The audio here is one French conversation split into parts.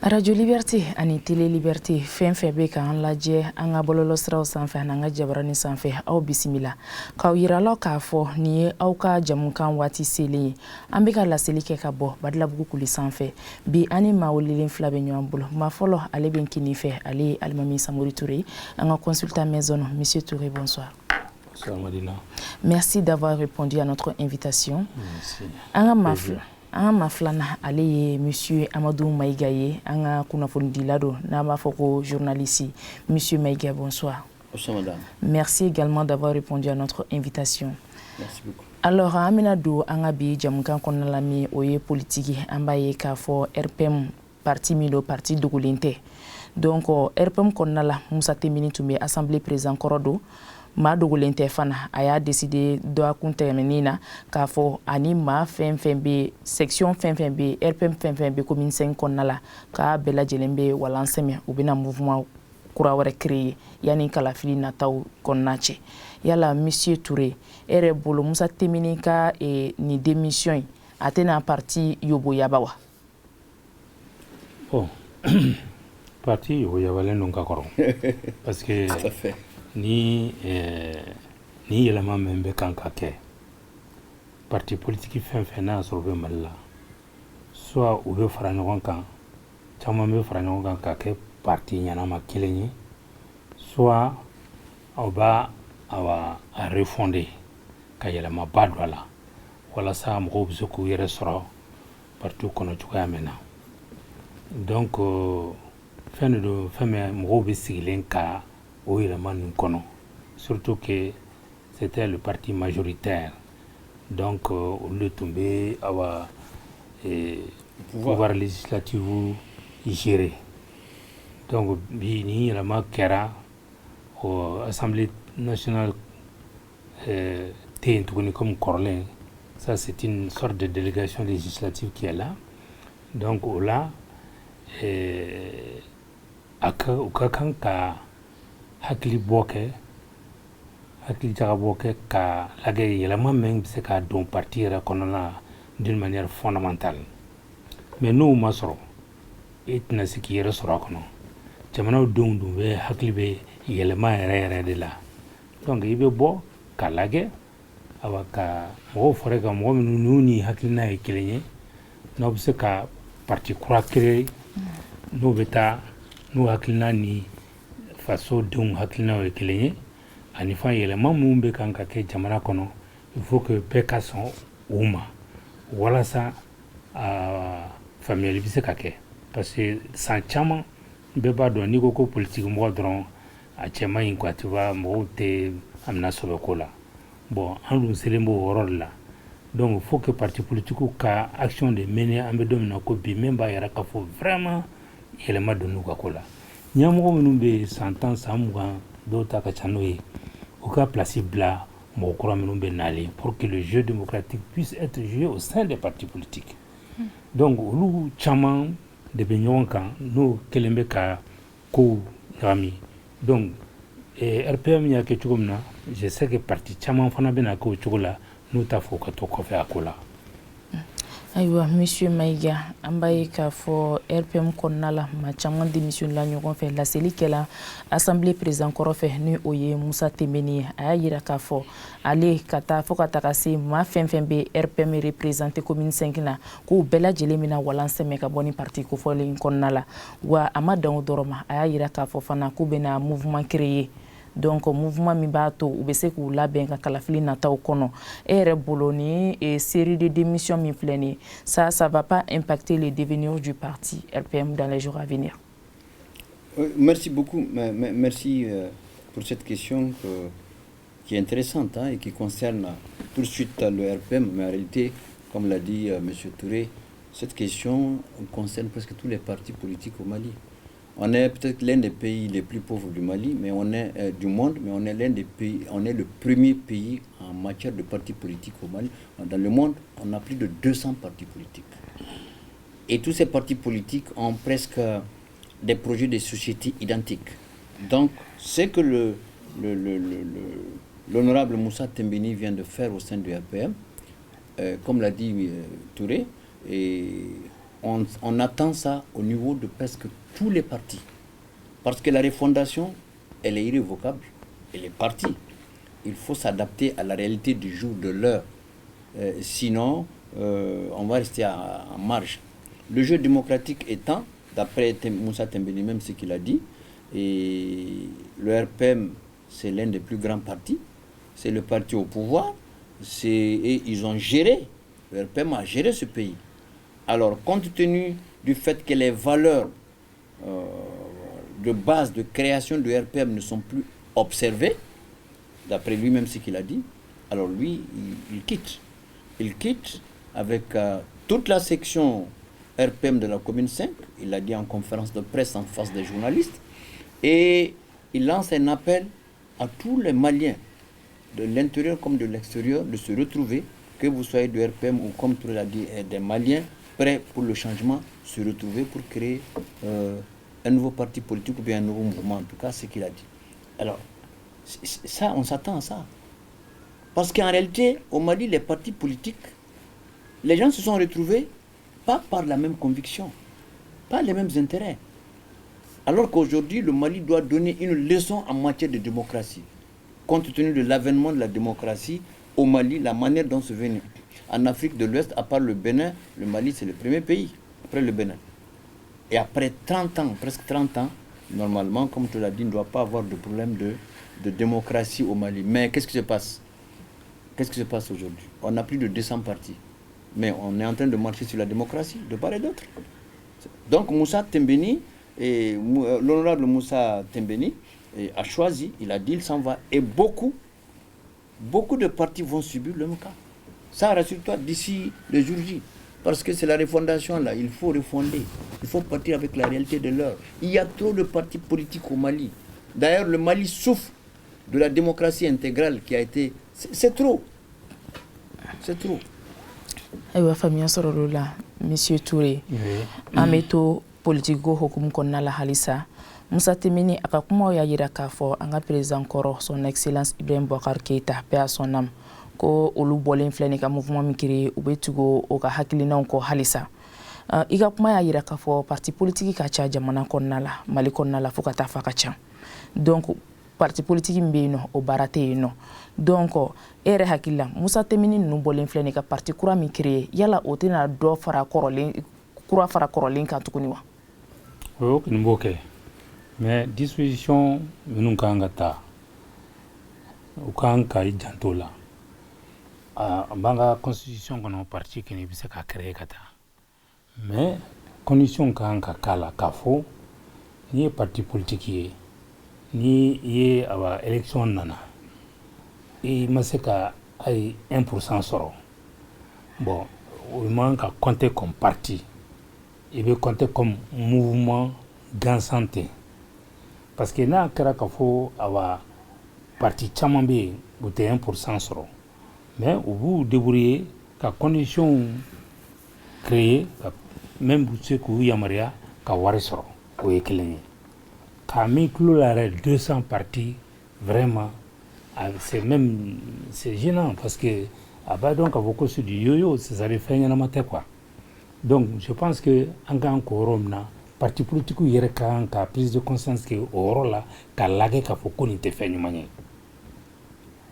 Radio Liberté ani Télé Liberté fɛn fɛn bɛ k'an lajɛ an ka bɔlɔlɔsiraw sanfɛ n'an ka jabaranin sanfɛ aw bisimila k'aw yiralaw k'a fɔ nin ye aw ka jamukan waati selen ye an bɛ ka laseli kɛ ka bɔ Badilabugu kuli sanfɛ bi ani maa weleelen fila bɛ ɲɔgɔn bolo maa fɔlɔ ale bɛ kini fɛ ale ye Alimami Samori Touré an ka consultant maison Monsieur Touré bonsoir. Bonsoir Madina. Merci d'avoir répondu à notre invitation. Merci. An ma filana ale ye Monsieur Amadou Maïga ye an ka kunnafonidila don n'an b'a fɔ ko journaliste. Monsieur Maïga bonsoir. Bonsoir madame. Merci également d'avoir répondu à notre invitation. Merci beaucoup. Alors an bɛna don an ka bi jamukan kɔnɔna la min o ye politique an b'a ye k'a fɔ RPM parti min don parti dogolen tɛ donc RPM kɔnɔna la Musa Tembini tun bɛ assemblée président kɔrɔ don maa dogolen tɛ fana a y'a décidé dɔgɔkun tɛmɛnen na k'a fɔ ani maa fɛn fɛn bɛ section fɛn fɛn bɛ RPM fɛn fɛn bɛ commune 5 kɔnɔna la k'a bɛɛ lajɛlen bɛ walan sɛmɛ u bɛna mouvement kura wɛrɛ créer yanni kalafili nataw kɔnɔna cɛ yala Monsieur Touré e yɛrɛ bolo Musa Tembini ka nin démission in a tɛna parti yoboyaba wa? Bon parti yoboyabalen don ka kɔrɔ parce que ni yɛlɛma min bɛ kan ka kɛ parti politique fɛn fɛn n'a sɔrɔ bɛ Mali la soit u bɛ fara ɲɔgɔn kan caman bɛ fara ɲɔgɔn kan ka kɛ parti ɲɛnama kelen ye soit aw b'a a refonder ka yɛlɛmaba don a la walasa mɔgɔw bɛ se k'u yɛrɛ sɔrɔ parti kɔnɔ cogoya min na donc fɛn de don fɛn min mɔgɔw bɛ sigilen ka o yɛlɛma nin kɔnɔ surtout que c'était le parti majoritaire donc olu tun bɛ pouvoir législatif gérer donc bi ni yɛlɛma kɛra o assemblée nationale tɛ yen tuguni comme kɔrɔlen ça c'est une sorte de délégation législative qui est là donc o la u ka kan ka hakili jagabɔ kɛ ka lajɛ yɛlɛma min bɛ se ka don parti yɛrɛ kɔnɔna la d'une manière fondamentale mais n'o ma sɔrɔ e tɛna se k'i yɛrɛ sɔrɔ a kɔnɔ jamanaw denw dun bɛ hakili bɛ yɛlɛma yɛrɛ de la donc i bɛ bɔ ka lajɛ ka mɔgɔw fɔra ka mɔgɔ minnu n'u ni hakilina ye kelen ye n'aw bɛ se ka parti kura créer n'u bɛ taa n'u hakilina ni faso denw hakilinaw ye kelen ye ani fa yɛlɛma minnu bɛ kan ka kɛ jamana kɔnɔ il faut que bɛɛ ka sɔn u ma walasa faamuyali bɛ se ka kɛ parce que san caman bɛɛ b'a dɔn n'i ko ko politique mɔgɔ dɔrɔn a cɛ man ɲi quoi tu vois mɔgɔw tɛ amina sɔbɛ ko la bon an dun selen b'o yɔrɔ de la donc il faut que parti politique ka action de mener an bɛ don min na ko bi min b'a yɛrɛ k'a fɔ vraiment yɛlɛma donn'u ka ko la ɲɛmɔgɔ minnu bɛ san 10 san 20 dɔw ta ka ca n'o ye u ka place bila mɔgɔ kura minnu bɛ nalen pour que le jeu démocratique puisse être joué au sein des partis politiques donc olu caman de bɛ ɲɔgɔn kan n'o kelen bɛ ka kow ɲagami donc RPM y'a kɛ cogo min na je sais que parti caman fana bɛna kɛ o cogo la n'u t'a fɔ ka to kɔfɛ a ko la. Ayiwa Monsieur Maïga an b'a ye k'a fɔ RPM kɔnɔna la maa caman démission la ɲɔgɔn fɛ laseli kɛla assemblée président kɔrɔ fɛ ni o ye Musa Tembini ye a y'a yira k'a fɔ ale ka taa fo ka taga se maa fɛn fɛn bɛ RPM représenté commune 5 na k'u bɛɛ lajɛlen bɛna walan sɛmɛ ka bɔ ni parti kofɔlen kɔnɔna la wa a ma dan o dɔrɔn ma a y'a yira k'a fɔ fana k'u bɛna mouvement créer donc mouvement min b'a to u bɛ se k'u labɛn ka kalafili nataw kɔnɔ e yɛrɛ bolo ni série de démission min filɛ nin ça va pas impacter le devenir du parti RPM dans les jours à venir? Merci beaucoup, merci pour cette question qui est intéressante et qui concerne tout de suite le RPM, mais en réalité, comme l'a dit M. Touré, cette question concerne presque tous les partis politiques au Mali. On est peut-être l'un des pays les plus pauvres du Mali, mais on est du monde, mais on est l'un des pays, on est le premier pays en matière de partis politiques au Mali. Dans le monde, on a plus de 200 partis politiques. Et tous ces partis politiques ont presque des projets de société identiques. Donc, ce que l'honorable Musa Tembini vient de faire au sein du RPM, comme l'a dit Touré, et on attend ça au niveau de presque tous les partis. Parce que la refondation, elle est irrévocable. Elle est partie. Il faut s'adapter à la réalité du jour, de l'heure. Sinon, on va rester en marge. Le jeu démocratique étant, d'après Moussa Tembeni même ce qu'il a dit, et le RPM, c'est l'un des plus grands partis. C'est le parti au pouvoir. Et ils ont géré, le RPM a géré ce pays. Alors, compte tenu du fait que les valeurs de base de création du RPM ne sont plus observées, d'après lui-même ce qu'il a dit, alors lui, il quitte. Il quitte avec toute la section RPM de la commune 5, il l'a dit en conférence de presse en face des journalistes, et il lance un appel à tous les Maliens, de l'intérieur comme de l'extérieur, de se retrouver, que vous soyez du RPM ou comme tu l'as dit, des Maliens prêts pour le changement, se retrouver pour créer un nouveau parti politique ou bien un nouveau mouvement, en tout cas, c'est ce qu'il a dit. Alors, ça, on s'attend à ça. Parce qu'en réalité, au Mali, les partis politiques, les gens se sont retrouvés pas par la même conviction, pas les mêmes intérêts. Alors qu'aujourd'hui, le Mali doit donner une leçon en matière de démocratie. Compte tenu de l'avènement de la démocratie au Mali, la manière dont c'est venu. En Afrique de l'Ouest, à part le Bénin, le Mali c'est le premier pays, après le Bénin. Et après 30 ans, presque 30 ans, normalement, comme tu l'as dit, il ne doit pas avoir de problème de démocratie au Mali. Mais qu'est-ce qui se passe? Qu'est-ce qui se passe aujourd'hui? On a plus de 200 partis. Mais on est en train de marcher sur la démocratie, de part et d'autre. Donc Moussa Tembeni, l'honorable Moussa Tembeni, a choisi, il a dit, il s'en va. Et beaucoup de partis vont subir le même cas. Ça, rassure-toi, d'ici le jour J. Parce que c'est la refondation là, il faut refonder. Il faut partir avec la réalité de l'heure. Il y a trop de partis politiques au Mali. D'ailleurs, le Mali souffre de la démocratie intégrale qui a été... C'est trop. C'est trop. Ayiwa faamuya sɔrɔ la Monsieur Touré an bɛ to politiko hukumu kɔnɔna la halisa Moussa Tembeni a ka kumaw y'a yira k'a fɔ an ka président kɔrɔ son excellence Ibrahim Boubacar Keïta paix à son âme ko olu bɔlen filɛ nin ka mouvement min créé u bɛ tugu o ka hakilinaw kɔ halisa i ka kuma y'a yira k'a fɔ parti politique ka ca jamana kɔnɔna la Mali kɔnɔna la fo ka taa fɔ ka ca donc parti politique min bɛ yen nɔ o baara tɛ yen nɔ donc e yɛrɛ hakili la Moussa Tembeni ninnu bɔlen filɛ nin ka parti kura min créé yala o tɛna dɔ fara kura fara kɔrɔlen kan tuguni wa? o kɔni b'o kɛ mais disposition minnu kan ka ta u kan ka i janto la an b'an ka constitution kɔnɔ parti kɔni bɛ se ka créer ka taa mais condition kan ka k'a la k'a fɔ n'i ye parti politique ye ni ye aba élection nana i ma se ka ay 1% sɔrɔ bon o man ka compter comme parti il veut compter comme mouvement dansant parce que n'a kɛra ka fɔ aba parti caman bɛ yen u tɛ 1% sɔrɔ mais u b'u débrouiller ka condition créer même se k'u yamaruya ka wari sɔrɔ o ye kelen ye k'a min tulo la yɛrɛ 200 partis vraiment c'est gênant parce que a b'a dɔn k'a fɔ ko c'est du yo-yo c'est-à-dire fɛn ɲɛnama tɛ quoi donc je pense que an k'an k'o yɔrɔ min na parti politique yɛrɛ kan ka prise de conscience kɛ o yɔrɔ la ka lajɛ k'a fɔ ko nin tɛ fɛn ɲuman ye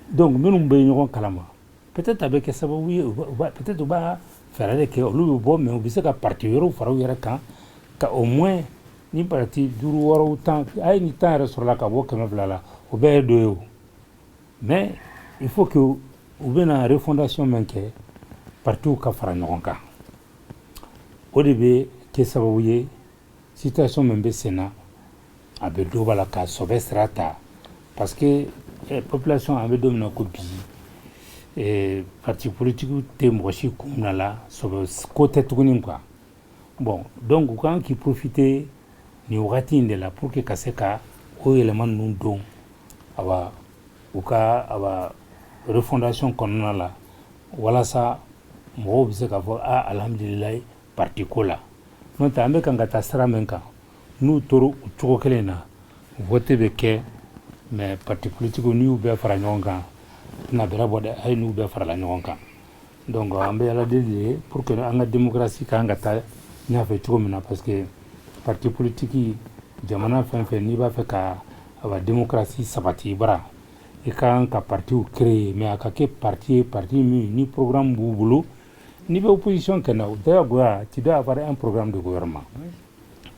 donc minnu bɛ ɲɔgɔn kalama peut-être a bɛ kɛ sababu ye peut-être u b'a fɛɛrɛ de kɛ olu bɛ bɔ mais u bɛ se ka parti wɛrɛw fara u yɛrɛ kan ka au moins ni parti 5 6 10 a ye ni 10 yɛrɛ sɔrɔla ka bɔ 200 la o bɛɛ ye dɔ ye o mais il faut que u bɛna refondation min kɛ partiw ka fara ɲɔgɔn kan o de bɛ kɛ sababu ye situation min bɛ sen na a bɛ dɔ b'a la ka sɔbɛ sira ta parce que population an bɛ don min na ko bi parti politique tɛ mɔgɔ si kun na la sɔbɛ ko tɛ tuguni quoi bon donc u kan k'i profiter ni wagati in de la pour que ka se ka o yɛlɛma ninnu don aba u ka aba refondation kɔnɔna la walasa mɔgɔw bɛ se k'a fɔ alhamdulilayi parti ko la n'o tɛ an bɛ kan ka taa sira min kan n'u tora o cogo kelen na vote bɛ kɛ mais parti politique n'i y'u bɛɛ fara ɲɔgɔn kan tɛna bɛrɛ bɔ dɛ a ye n'u bɛɛ farala ɲɔgɔn kan donc an bɛ ala deli de ye pour que an ka démocratie kan ka taa n'a fait tout maintenant parce que parti politique jamana fait ni ba fait ka la démocratie sabati bara et quand ka parti ou créé mais à que parti ni programme boulot ni opposition que tu dois avoir un programme de gouvernement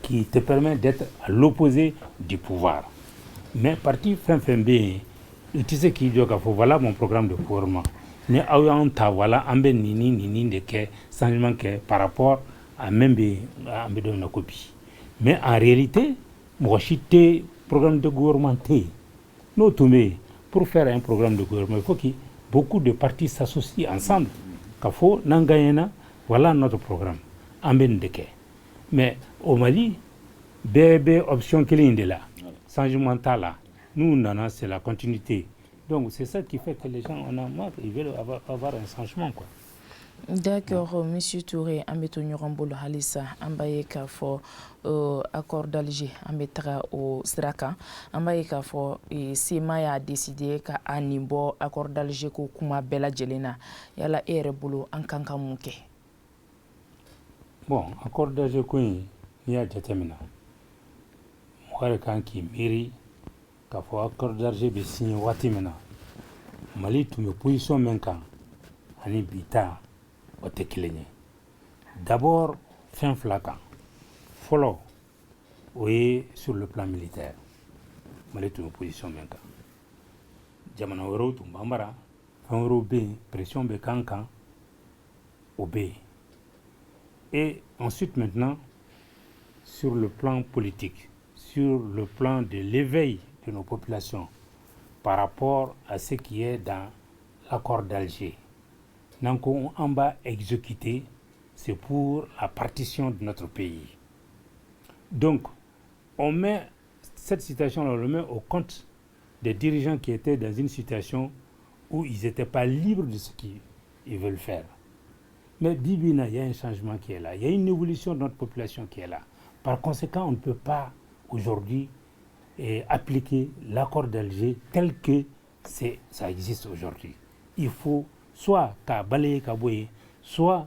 qui te permet d'être à l'opposé du pouvoir. Mais parti fin bien, tu sais qu'il dit qu'il faut voilà mon programme de gouvernement. Mais voilà un ben nini de que changement que par rapport à même une copie. Mais en réalité, moi j'étais programme de gouvernement nous pour faire un programme de gouvernement, il faut que beaucoup de partis s'associent ensemble. Qu'il faut n'engagner voilà notre programme. En ben de que. Mais au Mali, bébé option qui est là, changement là, nous c'est la continuité. Donc c'est ça qui fait que les gens on a marre, ils veulent avoir un changement quoi. D'accord, Monsieur Touré, Ambeto Nyurambolo Halissa, Ambaye Kafo, accord d'Alger, Ambetara au Sraka, Ambaye Kafo, et Sema a décidé qu'à Animbo, accord d'Alger, Kuma Bella Jelena, Yala Erebolo, Ankanka Munke. Bon, accord d'Alger, il y a Jatamina. Moi, quand qui mairie, Kafo, accord d'Alger, Bessigné, Watimena. Mali, tu me position même quand, Anibita. D'abord, fin flaquant. Follow, oui, sur le plan militaire. Malgré une position même. Jamana Wero, Tumbambara, Fanro B, pression B Kankan, OB. Et ensuite, maintenant, sur le plan politique, sur le plan de l'éveil de nos populations par rapport à ce qui est dans l'accord d'Alger. Donc, on va exécuter, c'est pour la partition de notre pays. Donc, on met cette situation-là, on le met au compte des dirigeants qui étaient dans une situation où ils n'étaient pas libres de ce qu'ils veulent faire. Mais Bibina, il y a un changement qui est là, il y a une évolution de notre population qui est là. Par conséquent, on ne peut pas aujourd'hui appliquer l'accord d'Alger tel que ça existe aujourd'hui. Il faut soit balayer, soit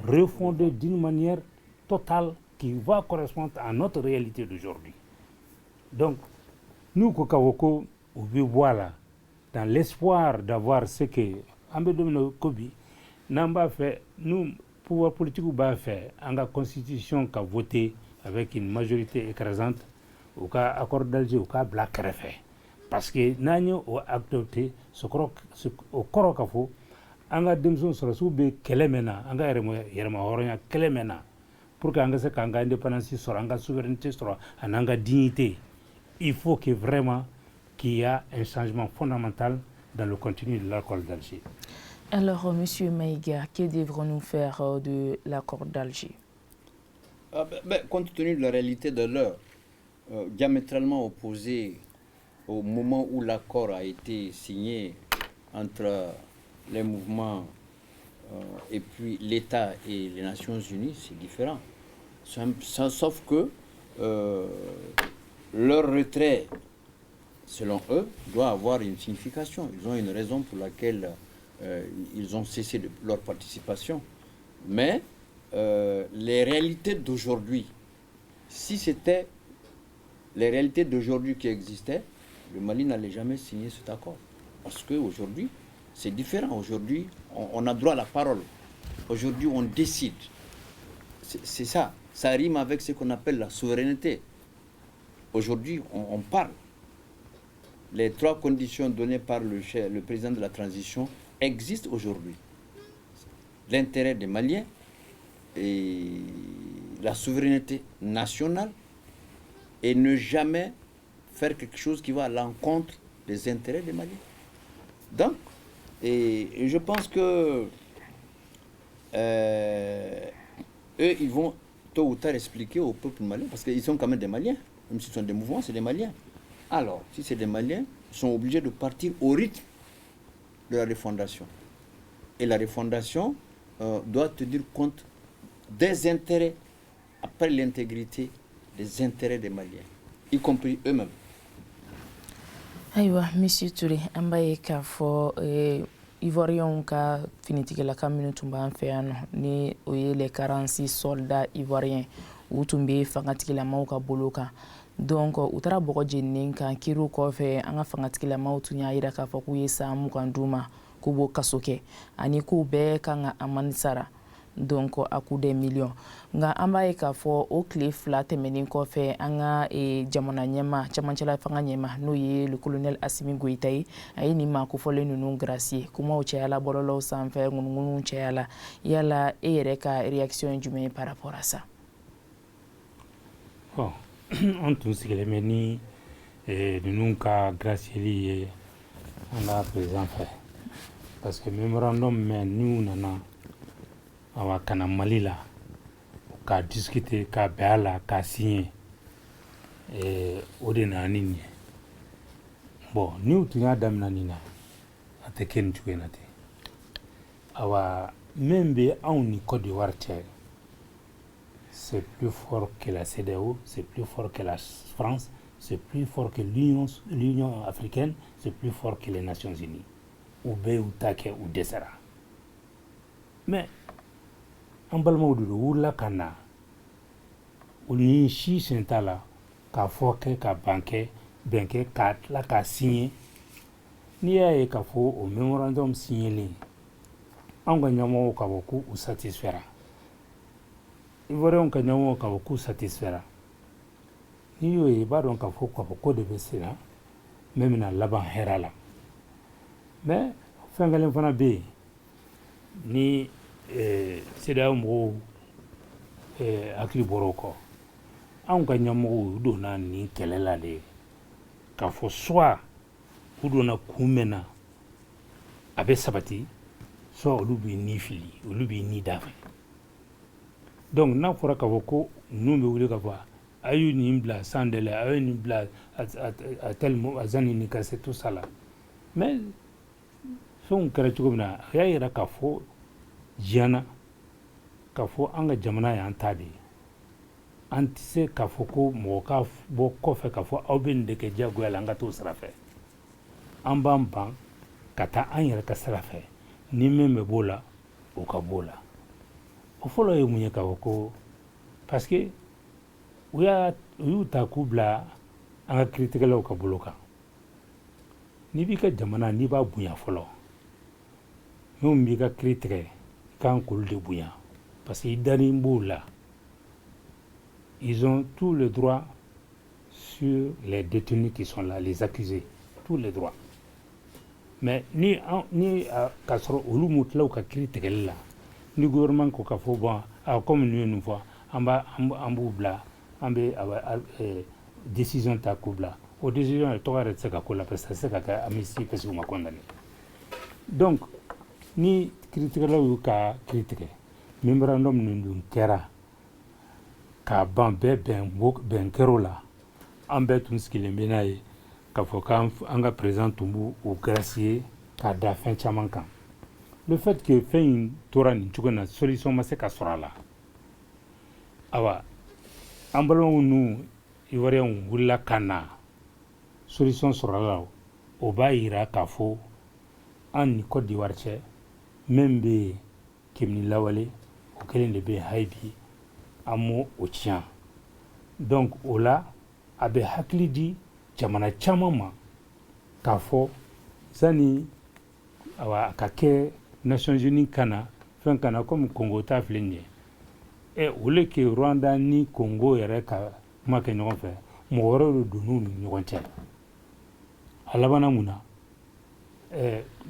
refonder d'une manière totale qui va correspondre à notre réalité d'aujourd'hui. Donc, nous, Kokawoko, voilà, dans l'espoir d'avoir ce que Ambedomino Kobi n'a fait, nous, pouvoir politique ou pas fait, en la constitution qu'a voté avec une majorité écrasante, au cas accord d'Alger, au cas Black Refait. Parce que nous avons adopté ce au Korokafo. Anga demson sura sube kelemena anga yerma horonya kelemena pour que anga se kanga indépendance sura anga souveraineté sura anga dignité. Il faut que vraiment qu'il y a un changement fondamental dans le contenu de l'accord d'Alger. Alors, Monsieur Maïga, que devrons-nous faire de l'accord d'Alger? Compte tenu de la réalité de l'heure, diamétralement opposée au moment où l'accord a été signé entre les mouvements et puis l'État et les Nations Unies, c'est différent. Sauf que leur retrait, selon eux, doit avoir une signification. Ils ont une raison pour laquelle ils ont cessé leur participation. Mais les réalités d'aujourd'hui, si c'était les réalités d'aujourd'hui qui existaient, le Mali n'allait jamais signer cet accord. Parce qu'aujourd'hui, c'est différent. Aujourd'hui, on a droit à la parole. Aujourd'hui, on décide. C'est ça. Ça rime avec ce qu'on appelle la souveraineté. Aujourd'hui, on parle. Les 3 conditions données par le président de la transition existent aujourd'hui. L'intérêt des Maliens et la souveraineté nationale et ne jamais faire quelque chose qui va à l'encontre des intérêts des Maliens. Donc, et je pense que eux, ils vont tôt ou tard expliquer au peuple malien, parce qu'ils sont quand même des Maliens, même s'ils sont des mouvements, c'est des Maliens. Alors, si c'est des Maliens, ils sont obligés de partir au rythme de la refondation. Et la refondation doit tenir compte des intérêts, après l'intégrité, des intérêts des Maliens, y compris eux-mêmes. Aïwa, Monsieur Touré, Ambaye Kafo, Ivoiriens ka finitigilaka minnu tun b'an fɛ yan nɔ ni o ye les 46 soldats ivoiriens u tun bɛ fangatigilamaw ka bolo kan donc u taara bɔgɔ jeninen kan kiriw kɔfɛ an ka fangatigilamaw tun y'a jira k'a fɔ k'u ye san 20 d'u ma k'u b'o kaso kɛ ani k'u bɛɛ kan ka amande sara donc à coup des millions nga an b'a ye k'a fɔ o tile 2 tɛmɛnen kɔfɛ an ka jamana ɲɛma camancɛla fanga ɲɛma n'o ye le colonel Assimi Goïta ye a ye nin maa kofɔlen ninnu gracier kumaw cayala bɔlɔlɔw sanfɛ ŋunuŋunuw cayala yala e yɛrɛ ka réaction ye jumɛn ye par rapport à ça? Bon, an tun sigilen bɛ ni ninnu ka gracieli ye an ka président fɛ parce que mémorandum mɛn n'u nana awa kana Mali la ka discuter ka bɛn a la ka signer o de nana ni nin ye bon n'u tun y'a daminɛ nin na a tɛ kɛ nin cogo in na ten awa min bɛ anw ni Côte d'Ivoire cɛ c'est plus fort que la CEDEAO, c'est plus fort que la France, c'est plus fort que l'Union africaine, c'est plus fort que les Nations Unies. Ou bɛ u ta kɛ u dɛsɛra mais an balimaw de don u wulila ka na u ni si sen t'a la k'a fɔ kɛ ka ban kɛ bɛn kɛ k'a tila k'a signer n'i y'a ye k'a fɔ o mémorandum signelen anw ka ɲɛmɔgɔw k'a fɔ k'u satisfaira Ivoiriens ka ɲɛmɔgɔw k'a fɔ k'u satisfaira n'i y'o ye i b'a dɔn k'a fɔ ko de bɛ sen na min bɛna laban hɛrɛ la mais fɛn kelen fana bɛ yen ni CEDEAO mɔgɔw hakili bɔra o kɔ anw ka ɲɛmɔgɔw u donna nin kɛlɛ la de k'a fɔ soit u donna kun mɛn na a bɛ sabati soit olu b'i ni fili olu b'i ni da fɛ donc n'a fɔra k'a fɔ ko ninnu bɛ wuli ka fɔ a y'u nin bila sans délai a y'u nin bila à tel moment à zan nin ka se tout ça là mais fɛnw kɛra cogo min na a y'a jira k'a fɔ diɲɛna k'a fɔ an ka jamana y'an ta de ye an tɛ se k'a fɔ ko mɔgɔ ka bɔ kɔfɛ k'a fɔ aw bɛ nin de kɛ diyagoya la an ka t'o sira fɛ an b'an ban ka taa an yɛrɛ ka sira fɛ ni min bɛ b'o la o ka b'o la o fɔlɔ ye mun ye k'a fɔ ko parce que u y'u ta k'u bila an ka kiiritigɛlaw ka bolo kan n'i b'i ka jamana n'i b'a bonya fɔlɔ minnu b'i ka kiiri tigɛ i kan k'olu de bonya parce que i dalen b'o la ils ont tous les droits sur les détenus qui sont là les accusés tous les droits mais ni k'a sɔrɔ olu m'u tila u ka kiiri tigɛli la ni gouvernement ko k'a fɔ bon comme ninnu ye nin fɔ an b'u bila an bɛ décision ta k'u bila o décision yɛrɛ tɔgɔ yɛrɛ tɛ se ka k'o la parce que a tɛ se ka kɛ amnistie parce que u ma condamné donc ni kiiritigɛlaw y'u ka kiiri tigɛ mémorandum nin dun kɛra k'a ban bɛɛ bɛn kɛr'o la an bɛɛ tun sigilen bɛ n'a ye k'a fɔ k'an ka président tun b'u gracier k'a da fɛn caman kan le fait que fɛn in tora nin cogo in na solution ma se ka sɔrɔ a la awa an balimaw n'u Ivoiriens wulila ka na solution sɔrɔ a la o b'a jira k'a fɔ an ni Côte d'Ivoire cɛ min bɛ kɛmɛ lawale o kelen de bɛ hali bi an m'o tiɲɛ donc o la a bɛ hakili di jamana caman ma k'a fɔ sani a ka kɛ Nations Unies kana fɛn kana comme Congo ta filɛ nin ye au lieu que Rwanda ni Congo yɛrɛ ka kuma kɛ ɲɔgɔn fɛ mɔgɔ wɛrɛw de donn'u ni ɲɔgɔn cɛ a labanna mun na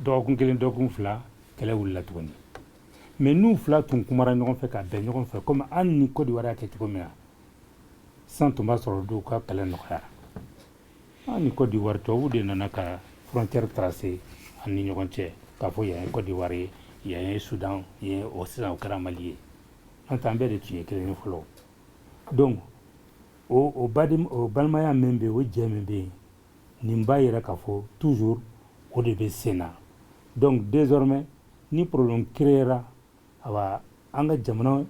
dɔgɔkun kelen dɔgɔkun fila kɛlɛ wulila tuguni mais n'u fila tun kumara ɲɔgɔn fɛ ka bɛn ɲɔgɔn fɛ comme an ni Côte d'Ivoire y'a kɛ cogo min na san tun b'a sɔrɔ dɔw ka kɛlɛ nɔgɔyara an ni Côte d'Ivoire tubabuw de nana ka frontière tracer an ni ɲɔgɔn cɛ k'a fɔ yan ye Côte d'Ivoire ye yan ye Soudan yan o sisan o kɛra Mali ye an t'an bɛɛ de tun ye kelen ye fɔlɔ donc o balimaya min bɛ yen o jɛ min bɛ yen nin b'a jira k'a fɔ toujours o de bɛ sen na donc désormais ni problème créera awa an ka jamana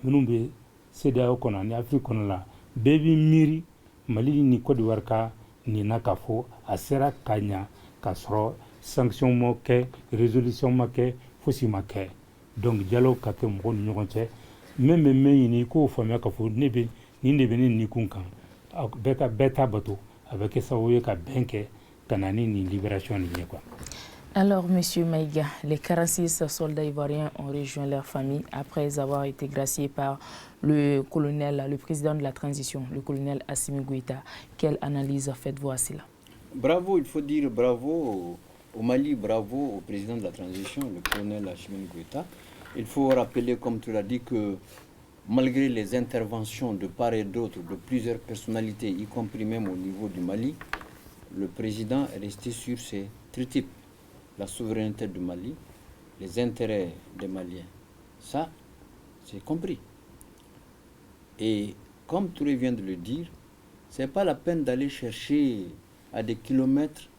minnu bɛ CEDEAO kɔnɔ ani Afrique kɔnɔ la bɛɛ b'i miiri Mali ni Côte d'Ivoire ka nin na k'a fɔ a sera ka ɲa k'a sɔrɔ sanction mo kɛ résolution ma kɛ fosi ma kɛ donc dialogue ka kɛ mɔgɔw ni ɲɔgɔn cɛ min bɛ min ɲini i k'o faamuya k'a fɔ ne bɛ nin de bɛ ne nikun kan bɛɛ t'a bato a bɛ kɛ sababu ye ka bɛn kɛ ka na ni nin libération nin ye quoi. Alors, Monsieur Maïga, les 46 soldats ivoiriens ont rejoint leur famille après avoir été graciés par le président de la transition, le colonel Assimi Goïta. Quelle analyse faites-vous à cela? Bravo, il faut dire bravo au Mali, bravo au président de la transition, le colonel Assimi Goïta. Il faut rappeler, comme tu l'as dit, que malgré les interventions de part et d'autre de plusieurs personnalités, y compris même au niveau du Mali, le président est resté sur ses tritypes. La souveraineté du Mali, les intérêts des Maliens. Ça, c'est compris. Et comme Touré vient de le dire, ce n'est pas la peine d'aller chercher à des kilomètres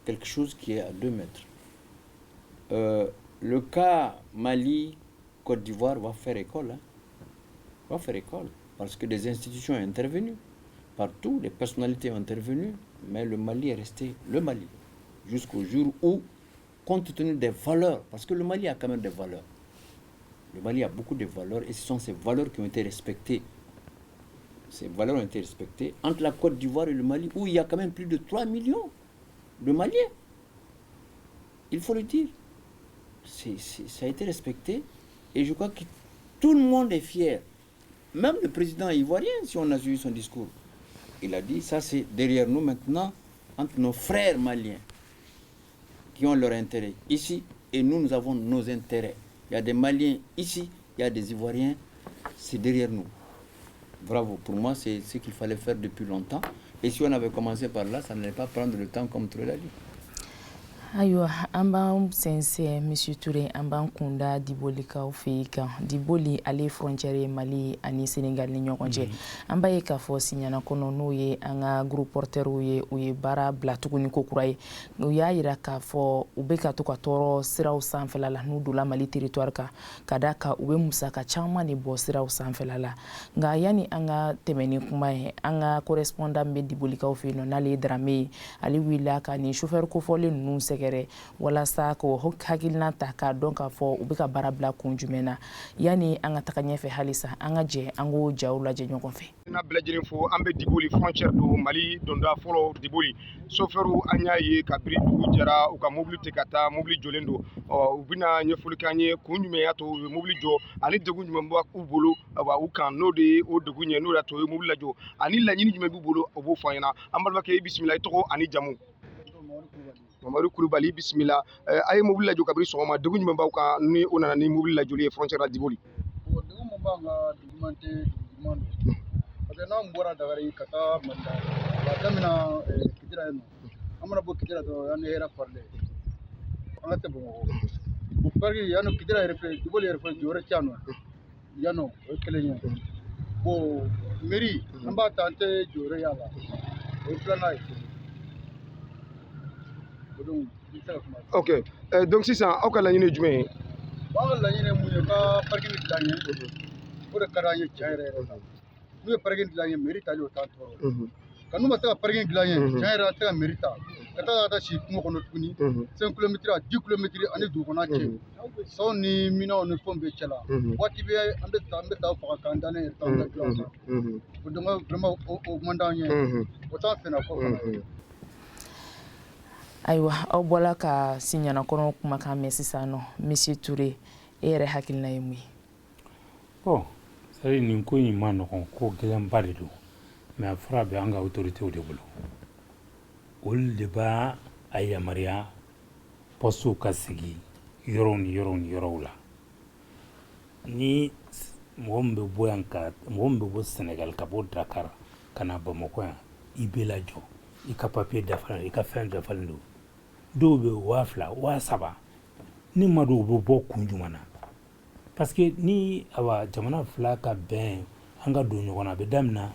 quelque chose qui est à 2 mètres. Le cas Mali-Côte d'Ivoire va faire école. Va faire école. Parce que des institutions ont intervenu. Partout, les personnalités ont intervenu, mais le Mali est resté le Mali. Jusqu'au jour où, compte tenu des valeurs, parce que le Mali a quand même des valeurs. Le Mali a beaucoup de valeurs et ce sont ces valeurs qui ont été respectées. Ces valeurs ont été respectées entre la Côte d'Ivoire et le Mali, où il y a quand même plus de 3 millions de Maliens. Il faut le dire. Ça a été respecté et je crois que tout le monde est fier. Même le président ivoirien, si on a suivi son discours, il a dit ça c'est derrière nous maintenant, entre nos frères maliens qui ont leur intérêt ici et nous avons nos intérêts. Il y a des Maliens ici, il y a des Ivoiriens, c'est derrière nous. Bravo, pour moi c'est ce qu'il fallait faire depuis longtemps. Et si on avait commencé par là, ça n'allait pas prendre le temps comme Touré l'a dit. Ayiwa, an b'an sɛnsɛn Monsieur Touré, an b'an kunda Dibolikaw fɛ kan. Diboli ale frontière Mali ani Sénégal ni ɲɔgɔn cɛ. An b'a ye k'a fɔ Signana kɔnɔ n'o ye an ka groupe porteurs ye, u ye baara bila tuguni ko kura ye. U y'a yira k'a fɔ u bɛ ka to ka tɔɔrɔ siraw sanfɛla la n'u donna Mali territoire kan, ka d'a kan u bɛ musaka caman de bɔ siraw sanfɛla la. Nka yanni an ka tɛmɛ ni kuma ye, an ka correspondant bɛ Dibolikaw fɛ yen nɔ n'ale ye Darame ye, ale wulila ka nin chauffeur kofɔlen ninnu sɛgɛrɛ walasa ko hakilina ta k'a dɔn k'a fɔ u bɛ ka baara bila kun jumɛn na. Yani an ka taga ɲɛfɛ halisa an ka jɛ an k'o jaw lajɛ ɲɔgɔn fɛ. N'a bɛɛ lajɛlen fo an bɛ Diboli frontière do Mali donda fɔlɔ Diboli chauffeur an y'a ye kabiri dugu jɛra u ka mobili tɛ ka taa, mobili jɔlen do. U bɛna ɲɛfɔli k'an ye kun jumɛn y'a to u ye mobili jɔ ani degun jumɛn b'u bolo u kan n'o de ye o degun ye n'o y'a to u ye mobili lajɔ ani laɲini jumɛn b'u bolo o b'o fɔ an ɲɛna. An balimakɛ i bisimila, i tɔgɔ ani jamu. Mamadu Kulubali bisimila. A ye mobili lajɔ kabiri sɔgɔma, degun jumɛn b'aw kan ni o nana ni mobili lajɔli ye frontière la Diboli? Degun min b'an kan duguman tɛ duguman don. Parce que n'an bɔra Dakari ka taa Mali la, ka daminɛ Kidira yen nɔ, an mana bɔ Kidira dɔrɔn an ni hɛrɛ farilen an ka tɛ Bamakɔ. O pariki yan nɔ Kidira yɛrɛ fɛ Diboli yɛrɛ fɛ jɔyɔrɔ ca nɔ yan nɔ o ye kelen ye. Bon mairie an b'a ta an tɛ jɔyɔrɔ y'a la, o ye filanan ye. Ok, donc sisan aw ka laɲini ye jumɛn ye? An ka laɲini ye mun ye ka parking dilan ye, o de ka d'an ye tiɲɛ yɛrɛ yɛrɛ la. N'u ye parking dilan ye mairie tali o t'an tɔɔrɔ. Ka n'u ma se ka parking dilan ye tiɲɛ yɛrɛ an tɛ ka mairie ta ka taa si kungo kɔnɔ tuguni 5 kilomètres à 10 kilomètres ani dugu kɔnɔ cɛ. Sanw ni minɛnw ni fɛnw bɛ cɛ la. Waati bɛɛ an bɛ taa faga k'an dannen yɛrɛ t'an ka dilan o donc vraiment o man d'an ye, o t'an fɛnɛ kɔ fana. Ayiwa, aw bɔla ka Signana kɔnɔ kumakan mɛn sisan nɔ Monsieur Touré, e yɛrɛ hakilina ye mun ye? Bon, c'est nin ko in ma nɔgɔn, ko gɛlɛnba de don, mais a fɔra bɛ an ka autorités de bolo. Olu de b'a a yamaruya postew ka sigi yɔrɔw ni yɔrɔw la. Ni mɔgɔ min bɛ bɔ yan mɔgɔ min bɛ bɔ Sénégal ka bɔ Dakar ka na Bamakɔ yan, i bɛ lajɔ, i ka papier dafalen, i ka fɛn dafalen don. Dɔw bɛ 2000, 3000 ni ma don u bɛ bɔ kun jumɛn na? Parce que ni jamana fila ka bɛn an ka don ɲɔgɔn na a bɛ daminɛ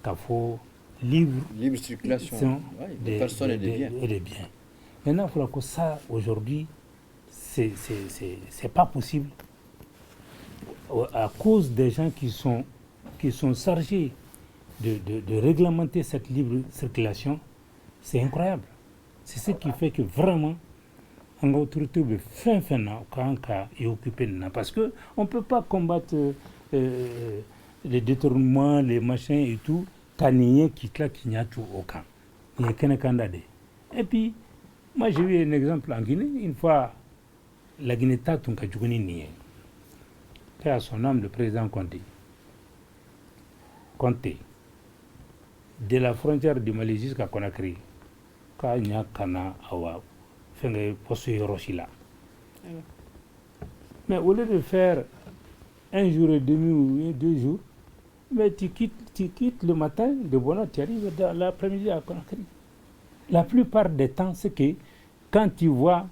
k'a fɔ libre circulation des personnes et des biens. Maintenant, il faut que ça, aujourd'hui, c'est pas possible à cause des gens qui sont chargés de réglementer cette libre circulation. C'est incroyable. C'est ce qui fait que vraiment, on autorité de fin quand est occupé parce que on peut pas combattre les détournements, les machins et tout, taniyé qui n'y a tout aucun. Il y a qu'un candidat. Et puis moi j'ai vu un exemple en Guinée, une fois la Guinée t'a tout qu'à Djougoni nié. Qui a son nom le président Conté. De la frontière du Mali jusqu'à Conakry, quand il y a Kana Awa, fait poste Rochila. Mais au lieu de faire un jour et demi ou 2 jours, mais tu quittes le matin, de bonne heure, tu arrives dans l'après-midi à Conakry. La plupart des temps, c'est que quand tu vois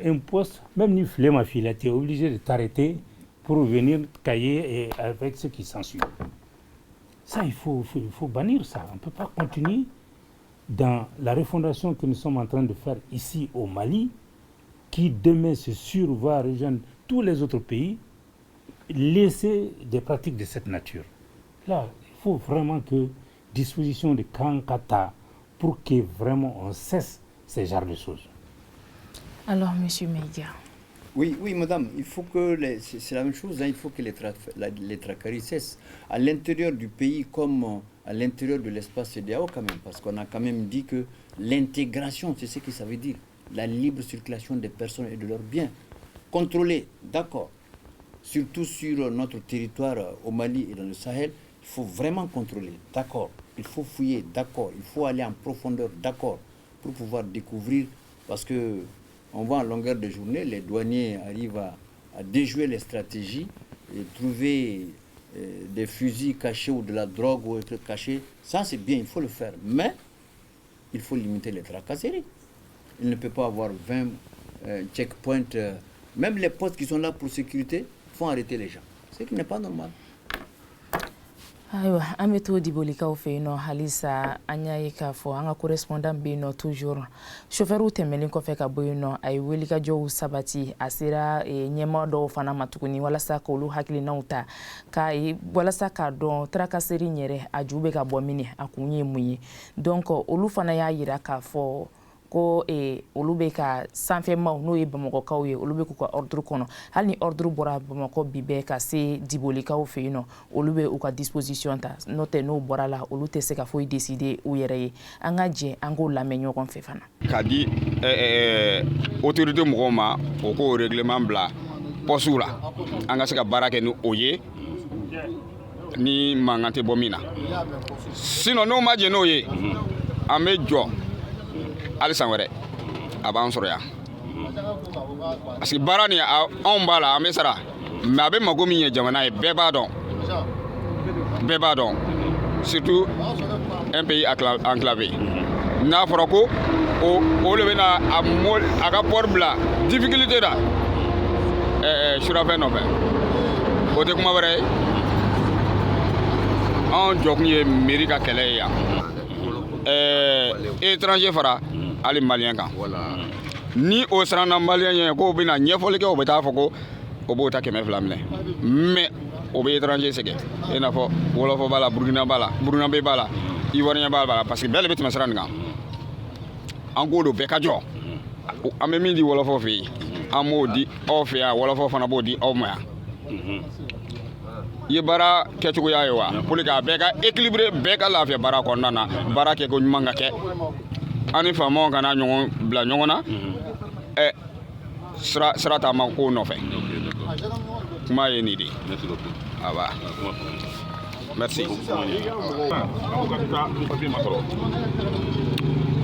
un poste, même une flemme à filer, tu es obligé de t'arrêter pour venir cailler et avec ce qui s'ensuit. Ça, il faut bannir ça. On ne peut pas continuer dans la refondation que nous sommes en train de faire ici au Mali, qui demain, c'est sûr, va rejoindre tous les autres pays, laisser des pratiques de cette nature. Là, il faut vraiment que disposition de Kankata pour que vraiment on cesse ces genres de choses. Alors, M. Meïga. Oui, madame, il faut que, c'est la même chose, hein, il faut que les traqueries cessent à l'intérieur du pays comme à l'intérieur de l'espace CEDEAO quand même, parce qu'on a quand même dit que l'intégration, c'est ce que ça veut dire, la libre circulation des personnes et de leurs biens. Contrôler, d'accord, surtout sur notre territoire au Mali et dans le Sahel, il faut vraiment contrôler, d'accord, il faut fouiller, d'accord, il faut aller en profondeur, d'accord, pour pouvoir découvrir, parce que on voit en longueur de journée, les douaniers arrivent à déjouer les stratégies et trouver des fusils cachés ou de la drogue ou des trucs cachés. Ça, c'est bien, il faut le faire. Mais il faut limiter les tracasseries. Il ne peut pas avoir 20 checkpoints. Même les postes qui sont là pour sécurité font arrêter les gens. Ce qui n'est pas normal. Ayiwa an bɛ to dibolikaw fɛ yen nɔ halisa an y'a ye k'a fɔ an ka correspondant bɛ yen nɔ toujours chauffeur tɛmɛlen kɔfɛ ka bɔ yen nɔ a ye welikajɔw sabati a sera ɲɛmaa dɔw fana ma tuguni walasa k'olu hakilinaw ta walasa k'a dɔn tracasserie in yɛrɛ a ju bɛ ka bɔ min a kun ye mun ye donc olu fana y'a yira k'a fɔ ko olu bɛ ka sanfɛmaw n'o ye bamakɔkaw ye olu bɛ k'u ka ordre kɔnɔ hali ni ordre bɔra bamakɔ bi bɛɛ ka se dibolikaw fɛ yen nɔ olu bɛ u ka disposition ta n'o tɛ n'o bɔra la olu tɛ se ka foyi décider u yɛrɛ ye an ka jɛ an k'o lamɛn ɲɔgɔn fɛ fana ka di autorité mɔgɔw ma o k'o règlement bila poste la an ka se ka baara kɛ ni o ye ni mankan tɛ bɔ min na sinon n'o ma jɛ n'o ye an bɛ jɔ hali san wɛrɛ a b'an sɔrɔ yan parce que baara nin anw b'a la an bɛ sara mais a bɛ mago min ɲɛ jamana ye bɛɛ b'a dɔn surtout un pays enclavé n'a fɔra ko o le bɛna a ka port bila difficulté la surafɛn nɔfɛ o tɛ kuma wɛrɛ ye anw jɔkun ye mairie ka kɛlɛ ye yan étranger fara hali malien kan ni o siranna malien ye ko bɛna ɲɛfɔli kɛ o bɛ taa fɔ ko o b'o ta 200 minɛ mais o bɛ étranger sɛgɛn i n'a fɔ wɔlɔfɔ b'a la burkinabé b'a la ivoirien b'a la parce que bɛɛ de bɛ tɛmɛ sira nin kan an k'o don bɛɛ ka jɔ an bɛ min di wɔlɔfɔ fɛ yen an b'o di aw fɛ yan wɔlɔfɔ fana b'o di aw ma yan i ye baara kɛcogoya ye wa pour que a bɛɛ ka équilibré bɛɛ ka lafiya baara kɔnɔna na baara kɛ ko ɲuman ka kɛ an ni faamaw kana ɲɔgɔn bila ɲɔgɔn na sira taama ko nɔfɛ kuma ye nin de ye aba merci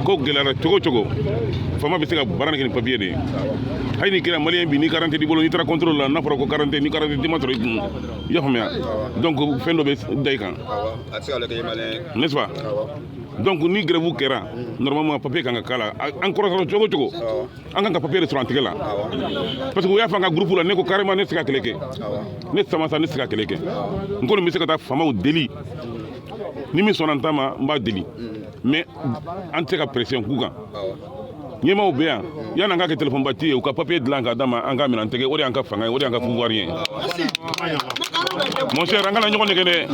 ko gɛlɛyara cogo cogo fama bɛ se ka baara kɛ ni papier de ye hali ni kɛra maliyɛn bi ni carte t'i bolo n'i taara contrôle la n'a fɔra ko carte ni carte t'i ma sɔrɔ i kun i y'a faamuya donc fɛn dɔ bɛ da i kan n'est-ce pas donc ni grève kɛra normalement papier kan ka k'a la an kɔrɔsɔrɔ cogo cogo an kan ka papier de sɔrɔ an tigɛ la parce que u y'a fɔ an ka groupe la ne ko carrément ne tɛ se ka kɛlɛ kɛ ne samasa ne tɛ se ka kɛlɛ kɛ n kɔni bɛ se ka taa famaw deli ni min sɔnna n ta ma n b'a deli mais an tɛ se ka pression k'u kan ɲɛmaaw bɛ yan yan'an ka kɛ téléphone bati ye u ka papier dilan k'a d'a ma an ka minɛn tigɛ o de y'an ka fanga ye o de y'an ka pouvoir ye mon cher an kana ɲɔgɔn nɛgɛ dɛ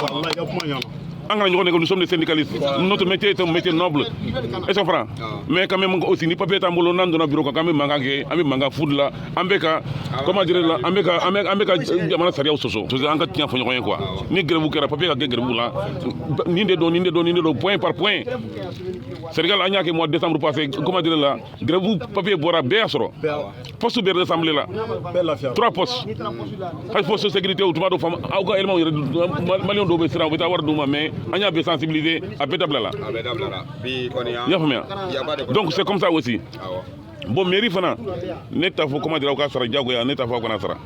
Nous sommes des syndicalistes. Notre métier est un métier noble. Est-ce qu'on prend? Mais quand même aussi, ni papier tambour dans le bureau, quand même manga food là, ambeka, comment dire là, ambeka, diamant saria au soso. Tu sais, encore tiens, faut rien quoi. Ni grève qui a papier à grève là, ni de don, point par point. Sénégal a gagné mois de décembre passé, comment dire là, grève papier boira béasro. Poste de l'Assemblée là, 3 postes. Hay poste de sécurité autour de femme, aucun élément Malion dobe sera, on va avoir douma mais on a bien sensibilisé à Bétabla là. Donc c'est comme ça aussi. Bon, mairie fana, neta faut comment dire au cas sera diagoya, neta faut qu'on a sera.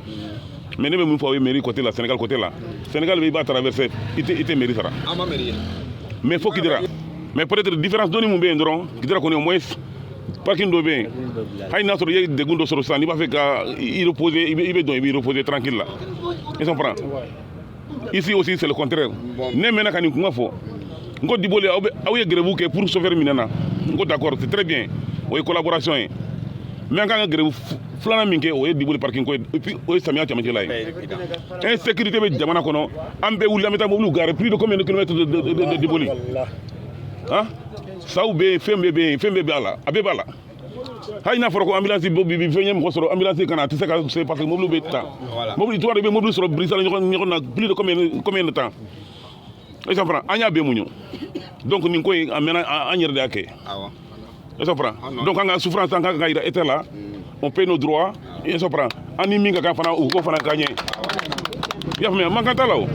Mais nous même fois mairie côté là, Sénégal côté là. Sénégal va traverser, il mairie sera. Mais faut qu'il dira. Mais peut-être différence donnez mon bien ndron, qu'il dira qu'on est au moins parking dobé. Hay na sur des gundo sur ça, il va faire il reposer, il reposer tranquille là. Ils sont prêts. Ici aussi c'est le contraire. Ne mena kani kuma fo. Ngo dibole awye grève ke pour sauver minana. Ngo d'accord, c'est très bien. Oui collaboration. Mais quand grève flana minke o dibole parking ko et puis o samia chamati là. Insécurité be jamana kono ambe wula meta mobulu gare plus de combien de kilomètres de dibole. Hein? Ça ou be fembe bala, abe bala. Hay na foro ambulance bobi bi fenyem ko soro ambulance kana tu sais que c'est parce que mobile be temps mobile toi be mobile soro brisal ñu na plus de combien de temps et ça prend anya be muñu donc ni koy amena añer de aké et ça prend donc anga souffrance anga gaida était là on paye nos droits et ça prend ani minga ka fana ou ko fana gagné yaf mais mankanta law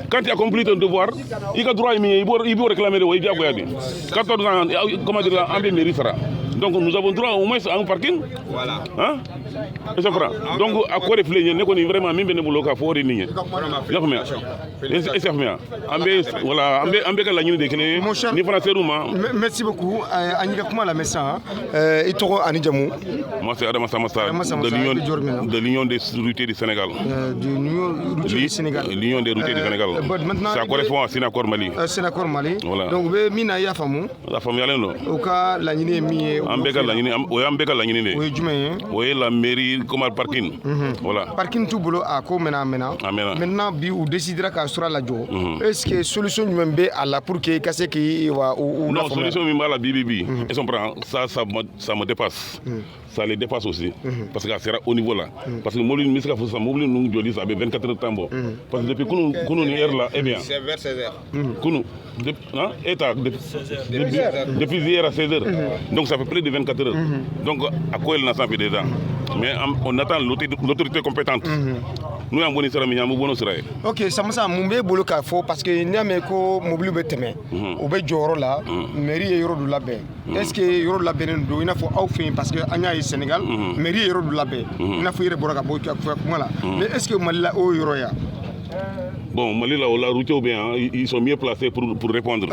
quand tu as accompli ton devoir il a droit il faut réclamer de il y a 14 ans comment dire là en mairie sera. Donc nous avons droit au moins à un parking. Voilà. Hein? Et ça prend. Donc à quoi réfléchir? Nous connaissons vraiment même bénévole au fort et nier. Voilà. Ambeka la ligne de clé. Ni français roumain. Merci beaucoup. Anika kuma la messa. Itoro Anidjamou. Moi c'est Adama Samassa de l'Union des routiers du Sénégal. De l'Union routier du Sénégal. L'Union des routiers du Sénégal. Ça correspond à Sénacor Mali. Sénacor Mali. Voilà. Donc mina ya famu. La famille aleno. Oka la ligne mi. Ambeka la ligne de. Oui, jumein. Oui, la mairie comme le parking. Voilà. Parking tout boulot à quoi maintenant bi ou décidera qu'à sera la jo. Est-ce que solution du même à la pour que casse qui va ou non solution même à la BBB. Et son prend ça me dépasse. Ça les dépasse aussi parce que ça sera au niveau là parce que mobile musique faut ça mobile nous joli ça 24 heures temps parce que depuis qu'on est là eh bien c'est vers 16 heures qu'on hein état depuis hier à 16 heures donc ça fait plus de 24 heures donc à quoi elle n'a pas fait déjà mais on attend l'autorité compétente nous en bonne sera minyamu bono sera OK ça me ça mumbe bolo ka fo parce que niame ko mobile beteme o be joro là mairie yoro du labé est-ce que yoro labé do ina fo au fin parce que anya Sénégal mairie yoro du labé ina fo yere boraka bo là mais est-ce que malila o yoro ya bon Mali là la route bien ils sont mieux placés pour répondre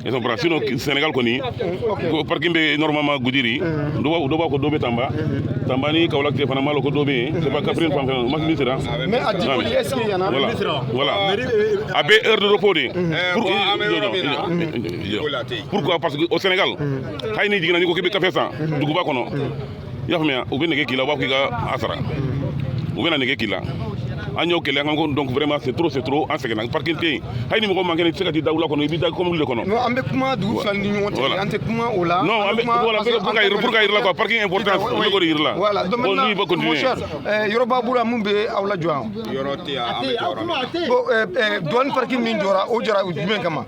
ils sont prêts sinon Sénégal koni parking be normalement Goudiri do ba ko dobe Tamba ni Kaolack te fana malo ko dobe c'est pas Kaffrine fam ma ministre mais à Djibouti est-ce qu'il y en a voilà abe heure de repos pourquoi parce que au Sénégal hay ni digina ni ko ke be café ça dugu ba kono yafmea ou bien nege kila wa kiga asara ou bien nege kila agno kele ngam donc vraiment c'est trop en second parking té hay ni mo manke ni sekati dawla kono bi da comme le kono non ambe kuma du fal ni wonte ante kuma ola non ambe voilà pour ka irla quoi parking importance on ko irla voilà donc on va continuer yoruba bula mumbe awla joan yoroti ambe joro bo don parking min jora o jora jumen kama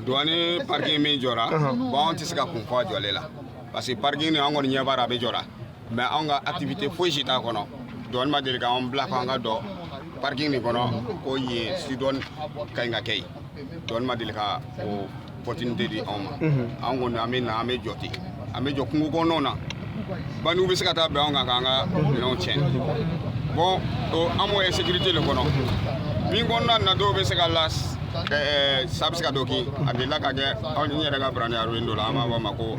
douane parking min jora bon tisaka kun fa jole la parce que parking ni angoni nyabara be jora mais anga activité fo jita kono don ma del ga on black anga do parking ni kono ko yi si don kay nga kay don ma del ka o opportunité di on ango na amena ame joti ame jokungu ko nona banu be sekata be anga kanga non chen bon o amo e sécurité le kono mi gonna na do be sekalas sabska doki adela ka ge on ni daga brani arwindo la ama ba mako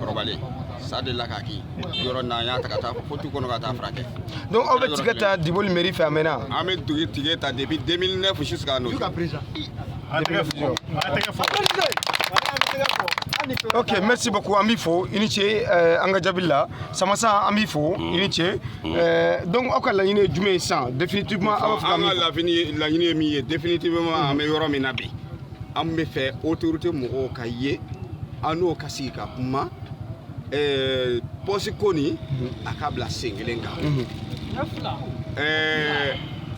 probali ça de la kaki yoro na ya takata fotu kono kata frake donc on veut tigeta dibol mairie fait amena amed tigeta depuis 2009 jusqu'à nous jusqu'à présent Ok, merci beaucoup Amifo, Iniché, Angajabilla, Samasa Amifo, Iniché. Donc, ok, la ligne du Messan, définitivement, la ligne mi définitivement à meilleur minabi. Am me fait autorité mo kaye, ano kasika kuma, posikoni, akabla singelenga.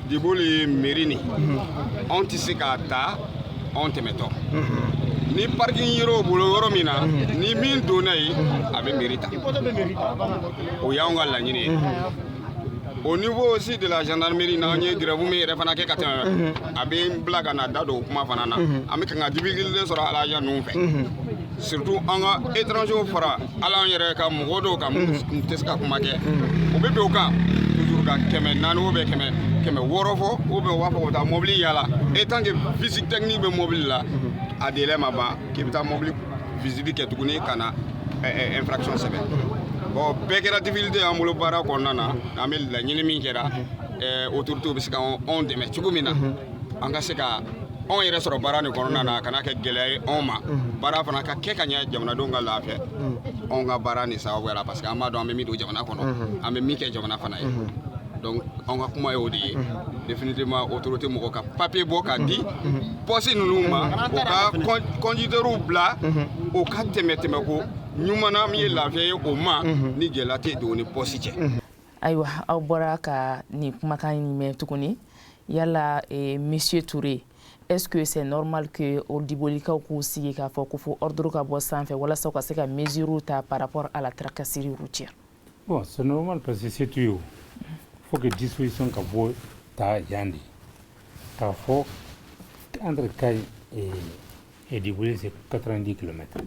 Diboli Merini, on tisse kata, on te mettons. Ni parking yoro bolo yoro mina ni min donai abe mérita o yanga la nyine au niveau aussi de la gendarmerie na nye grève me refana ke kata abe blaga na dado kuma fanana am ka divulguer sur ala ya non fait surtout anga étranger fara ala yere ka modo ka teska kuma ke o bebe o ka toujours ka keme nanu be keme worofo o be wafo ta mobile yala étant que physique technique be mobile la a délai maba qui est mobile visible qui est tourné kana infraction sévère bon bekera difficulté amulo bara konana amel la nyini min kera autorité bisika on de mais tugumina anga seka on yere soro bara ni konana kana ke gele on ma bara fana ka ke kanya jamana donga la fe on ga bara ni sa wala parce que amado amemi do jamana kono amemi ke jamana fana donc on va kuma yodi définitivement autorité moko ka papier bo ka di posi numa o ka conducteur bla o ka temeteme ko nyumana mi la vie o ma ni gelate do ni posi che aywa aw bora ka ni kuma kan ni me tukuni yalla monsieur Touré, est-ce que c'est normal que au dibolika ko sigi ka fo ko fo ordre ka bo sanfé wala so ka se ka mesure ta par rapport à la tracasserie routière? Bon, c'est normal parce que c'est tout. Faut que disposition ka bo ta yandi ta faut entre Kay et Dibouли c'est 90 km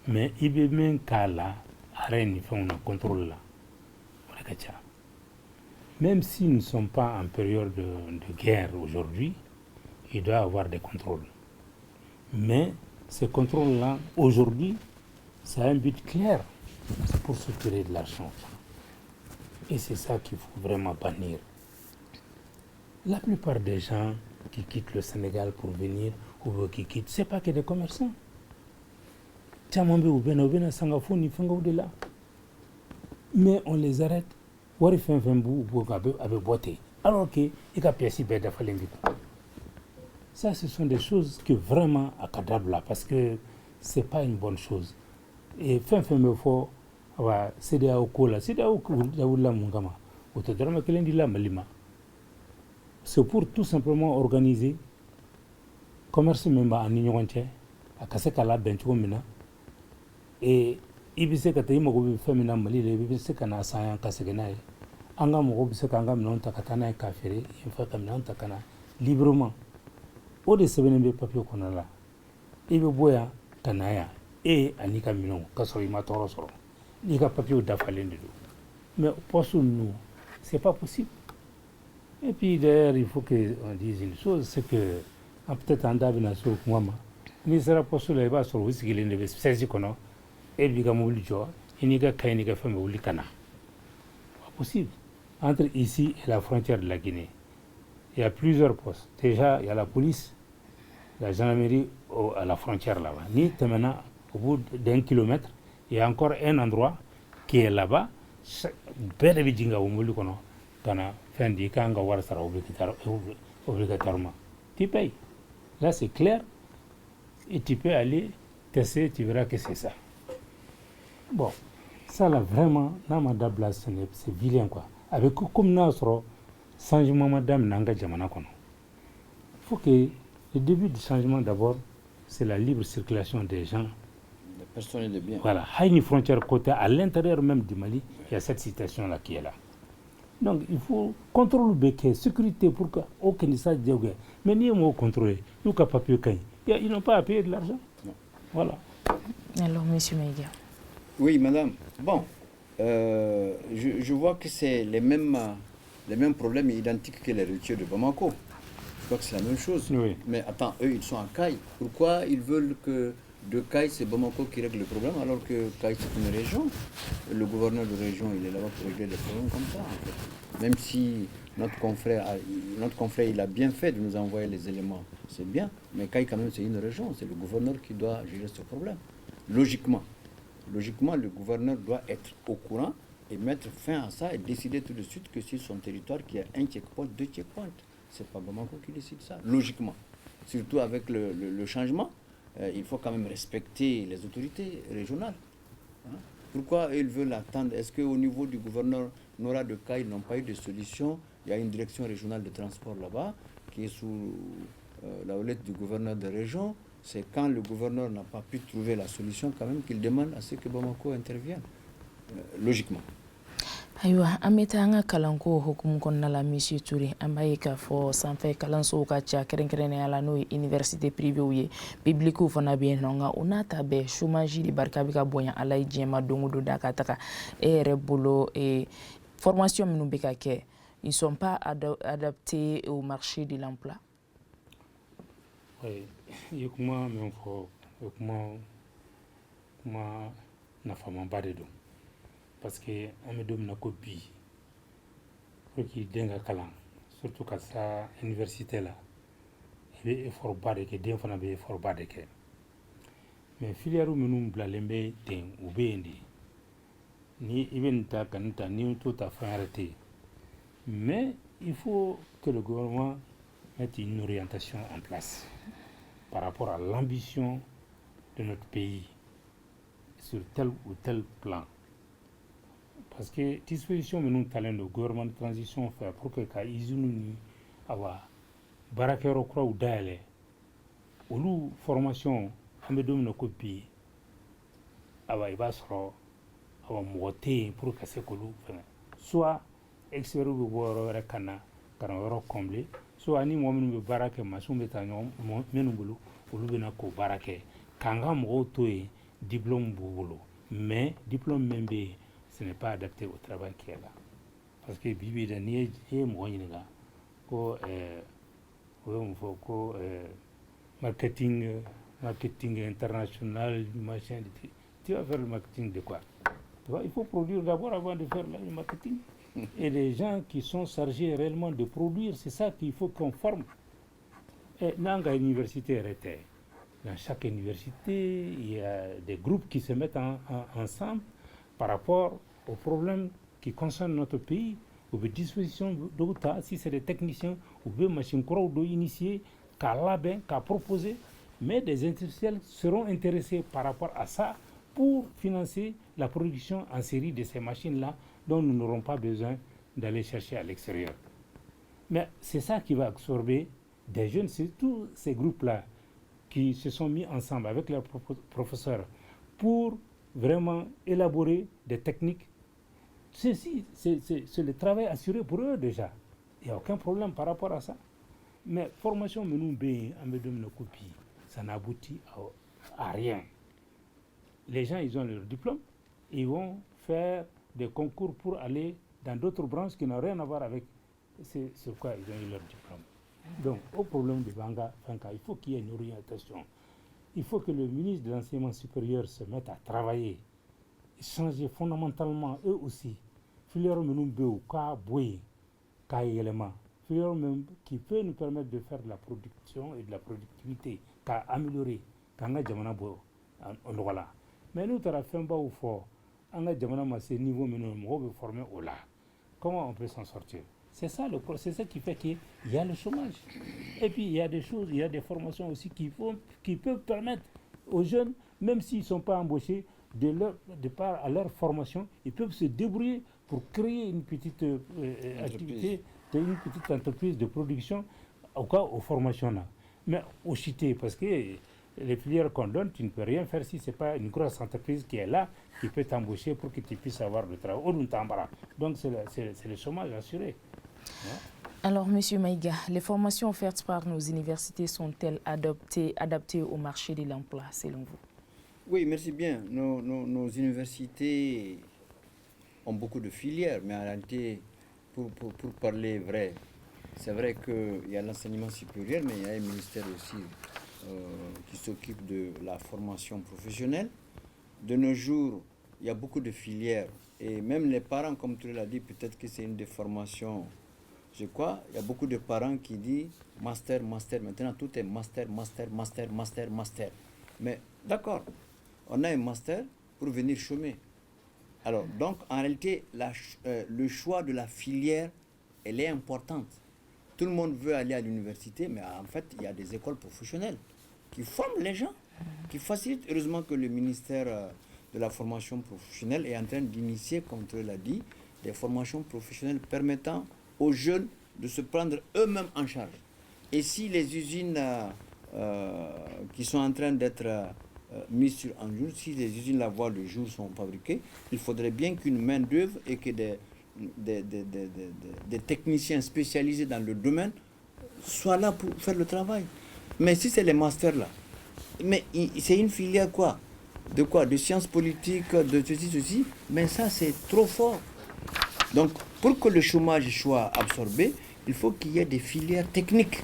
mais il veut même kala arène fait un contrôle là même si nous ne sommes pas en période de guerre aujourd'hui, il doit y avoir des contrôles mais ces contrôles là aujourd'hui ça a un but clair, c'est pour se tirer de l'argent. Et c'est ça qu'il faut vraiment bannir. La plupart des gens qui quittent le Sénégal pour venir ou qui quittent, ce n'est pas que des commerçants. Mais on les arrête. Alors que ça, ce sont des choses que vraiment accablent là, parce que ce n'est pas une bonne chose. Et c'est pour tout simplement organiser commerce même en union entière à Kasekala Benchomina et Ibise Katimo Femina Mali, Ibise Kana Sayan Kaseganai, Angamo Bisekanga non Takatana et Kafere, Infatamina Takana, librement. Au de Sevenbe Papio Konala, Ibe Boya, Tanaya, et Anika Minon, Kasorima Torosoro. Il y a papier d'affaires. Mais pour nous, ce n'est pas possible. Et puis d'ailleurs, il faut qu'on dise une chose, c'est que peut-être en Davina sur moi, mais ça sera possible de voir sur le whisky, il y a 16 ans, et il y a mobile joie, il y a une femme au Licana. Pas possible. Entre ici et la frontière de la Guinée, il y a plusieurs postes. Déjà, il y a la police, la gendarmerie à la frontière là-bas. Ni maintenant, au bout d'1 kilomètre, il y a encore un endroit qui est là-bas. Tu payes. Là, c'est clair. Et tu peux aller tester, tu verras que c'est ça. Bon, ça là, vraiment, c'est vilain quoi. Avec comme notre changement, madame Nanga Jamana Kono. Il faut que le début du changement, d'abord, c'est la libre circulation des gens. Personne de bien. Voilà, il y a une frontière côté à l'intérieur même du Mali, il y a cette situation-là qui est là. Donc il faut contrôler le béquet, sécurité pour qu'aucun ne sache dire. Mais ni on contrôler, nous n'avons pas pu payer. Ils n'ont pas à payer de l'argent. Voilà. Alors, monsieur Maïga. Oui, madame. Bon, je vois que c'est les mêmes problèmes identiques que les routiers de Bamako. Je crois que c'est la même chose. Oui. Mais attends, eux, ils sont à Caille. Pourquoi ils veulent que de Caille, c'est Bamako qui règle le problème, alors que Caille, c'est une région. Le gouverneur de région, il est là-bas pour régler des problèmes comme ça, en fait. Même si notre confrère, il a bien fait de nous envoyer les éléments, c'est bien. Mais Caille, quand même, c'est une région. C'est le gouverneur qui doit gérer ce problème. Logiquement, le gouverneur doit être au courant et mettre fin à ça et décider tout de suite que sur son territoire, qu'il y a un checkpoint, 2 checkpoints. C'est pas Bamako qui décide ça, logiquement. Surtout avec le changement, il faut quand même respecter les autorités régionales. Hein? Pourquoi ils veulent attendre? Est-ce qu'au niveau du gouverneur Nora de Caille, ils n'ont pas eu de solution? Il y a une direction régionale de transport là-bas qui est sous la houlette du gouverneur de région. C'est quand le gouverneur n'a pas pu trouver la solution quand même qu'il demande à ce que Bamako intervienne, logiquement. Aywa ameta anga kalanko hukum konna la Monsieur Touré ambaye ka fo sanfɛ kalanso ka ca kɛrɛnkɛrɛnnenya la n'o ye université privée ye publique fana bɛ yen nɔ nka o n'a ta bɛɛ chômage de barika bɛ ka bonya ala ye diɲɛ ma don o don da ka taga e yɛrɛ bolo formation minnu bɛ ka kɛ ils sont pas adaptés au marché de l'emploi. Oui, i kuma min fɔ o kuma nafamanba de don. Parce que an bɛ don min na ko bi pour que den ka kalan surtout ka sa université la i bɛ effort ba de kɛ den fana bɛ effort ba de kɛ mais filière minnu bilalen bɛ ten u bɛ yen de ni i bɛ nin ta ka nin ta ni n to ta fɛn wɛrɛ tɛ yen mais il faut que le gouvernement mette une orientation en place par rapport à l'ambition de notre pays sur tel ou tel plan. Parce que disposition minnu talen don gouvernement de transition fɛ pour que ka usine ni awa baarakɛyɔrɔ kuraw dayɛlɛ olu formation an bɛ don min na ko bi awa i b'a sɔrɔ awa mɔgɔ tɛ yen pour ka se k'olu fɛngɛ soit experts bɛ bɔ yɔrɔ wɛrɛ ka na ka na yɔrɔ combler soit ni mɔgɔ minnu bɛ baara kɛ machine bɛ taa ɲɔgɔn minnu bolo olu bɛ na k'o baara kɛ k'an ka mɔgɔw to yen diplôme b'u bolo mais diplôme min bɛ yen ce n'est pas adapté au travail qui est là. Parce que Bibi de Nié est moyen ko marketing international, machin. Tu vas faire le marketing de quoi? Il faut produire d'abord avant de faire le marketing. Et les gens qui sont chargés réellement de produire, c'est ça qu'il faut qu'on forme. Et dans l'université, dans chaque université, il y a des groupes qui se mettent ensemble par rapport aux problèmes qui concernent notre pays, aux dispositions d'autres, si c'est des techniciens, ou des machines qu'on doit initier, qu'à labin, qu'à proposer, mais des industriels seront intéressés par rapport à ça pour financer la production en série de ces machines-là dont nous n'aurons pas besoin d'aller chercher à l'extérieur. Mais c'est ça qui va absorber des jeunes, c'est tous ces groupes-là qui se sont mis ensemble avec leurs professeurs pour vraiment élaborer des techniques. C'est le travail assuré pour eux déjà. Il n'y a aucun problème par rapport à ça. Mais formation, ça n'aboutit à rien. Les gens, ils ont leur diplôme, ils vont faire des concours pour aller dans d'autres branches qui n'ont rien à voir avec ce quoi ils ont eu leur diplôme. Donc, au problème de Banga, il faut qu'il y ait une orientation. Il faut que le ministre de l'Enseignement supérieur se mette à travailler, changer fondamentalement eux aussi. Filière qui peut nous permettre de faire de la production et de la productivité, améliorer, mais nous, comment on peut s'en sortir? C'est ça le processus qui fait qu'il y a le chômage. Et puis il y a des choses, il y a des formations aussi qui peuvent permettre aux jeunes, même s'ils ne sont pas embauchés, de part à leur formation, ils peuvent se débrouiller pour créer une petite activité, une petite entreprise de production aux formations là. Mais au chité, parce que les filières qu'on donne, tu ne peux rien faire si ce n'est pas une grosse entreprise qui est là, qui peut t'embaucher pour que tu puisses avoir le travail. Donc c'est le chômage assuré. Alors, Monsieur Maïga, les formations offertes par nos universités sont-elles adaptées au marché de l'emploi, selon vous? Oui, merci bien. Nos universités ont beaucoup de filières, mais en réalité, pour parler vrai, c'est vrai qu'il y a l'enseignement supérieur, mais il y a un ministère aussi qui s'occupe de la formation professionnelle. De nos jours, il y a beaucoup de filières. Et même les parents, comme tu l'as dit, peut-être que c'est une des formations. Je crois, il y a beaucoup de parents qui disent master, master. Maintenant, tout est master, master, master, master, master. Mais d'accord, on a un master pour venir chômer. Alors, donc, en réalité, le choix de la filière, elle est importante. Tout le monde veut aller à l'université, mais en fait, il y a des écoles professionnelles qui forment les gens, qui facilitent. Heureusement que le ministère de la formation professionnelle est en train d'initier, comme tu l'as dit, des formations professionnelles permettant aux jeunes de se prendre eux-mêmes en charge. Et si les usines qui sont en train d'être mises en jour, si les usines la voie le jour sont fabriquées, il faudrait bien qu'une main-d'œuvre et que des techniciens spécialisés dans le domaine soient là pour faire le travail. Mais si c'est les masters là, mais c'est une filière quoi? De quoi? De sciences politiques, de ceci, mais ça c'est trop fort. Donc pour que le chômage soit absorbé, il faut qu'il y ait des filières techniques.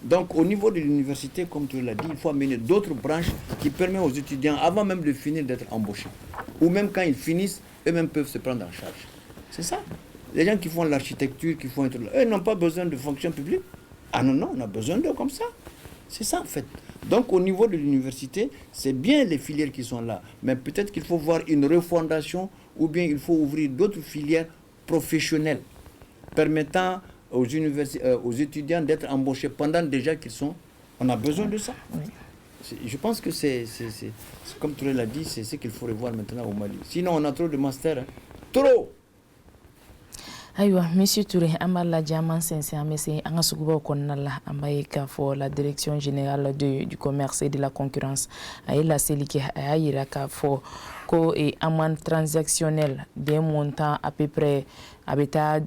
Donc au niveau de l'université, comme tu l'as dit, il faut amener d'autres branches qui permettent aux étudiants, avant même de finir, d'être embauchés. Ou même quand ils finissent, eux-mêmes peuvent se prendre en charge. C'est ça. Les gens qui font l'architecture, qui font... eux n'ont pas besoin de fonction publique. Ah non, on a besoin d'eux comme ça. C'est ça en fait. Donc au niveau de l'université, c'est bien les filières qui sont là. Mais peut-être qu'il faut voir une refondation ou bien il faut ouvrir d'autres filières professionnelles permettant aux étudiants d'être embauchés pendant déjà qu'ils sont... On a besoin de ça. Oui. Je pense que c'est comme tu l'as dit, c'est ce qu'il faut revoir maintenant au Mali. Sinon on a trop de masters. Hein. Trop. Aïwa, Monsieur Touré, Amala Diamant Sensi Amese, Angasukuba Konala, Amaïka for la Direction Générale du Commerce et de la Concurrence, Aïla Selike, Aïraka for Co et amende transactionnelle d'un montant à peu près à bêta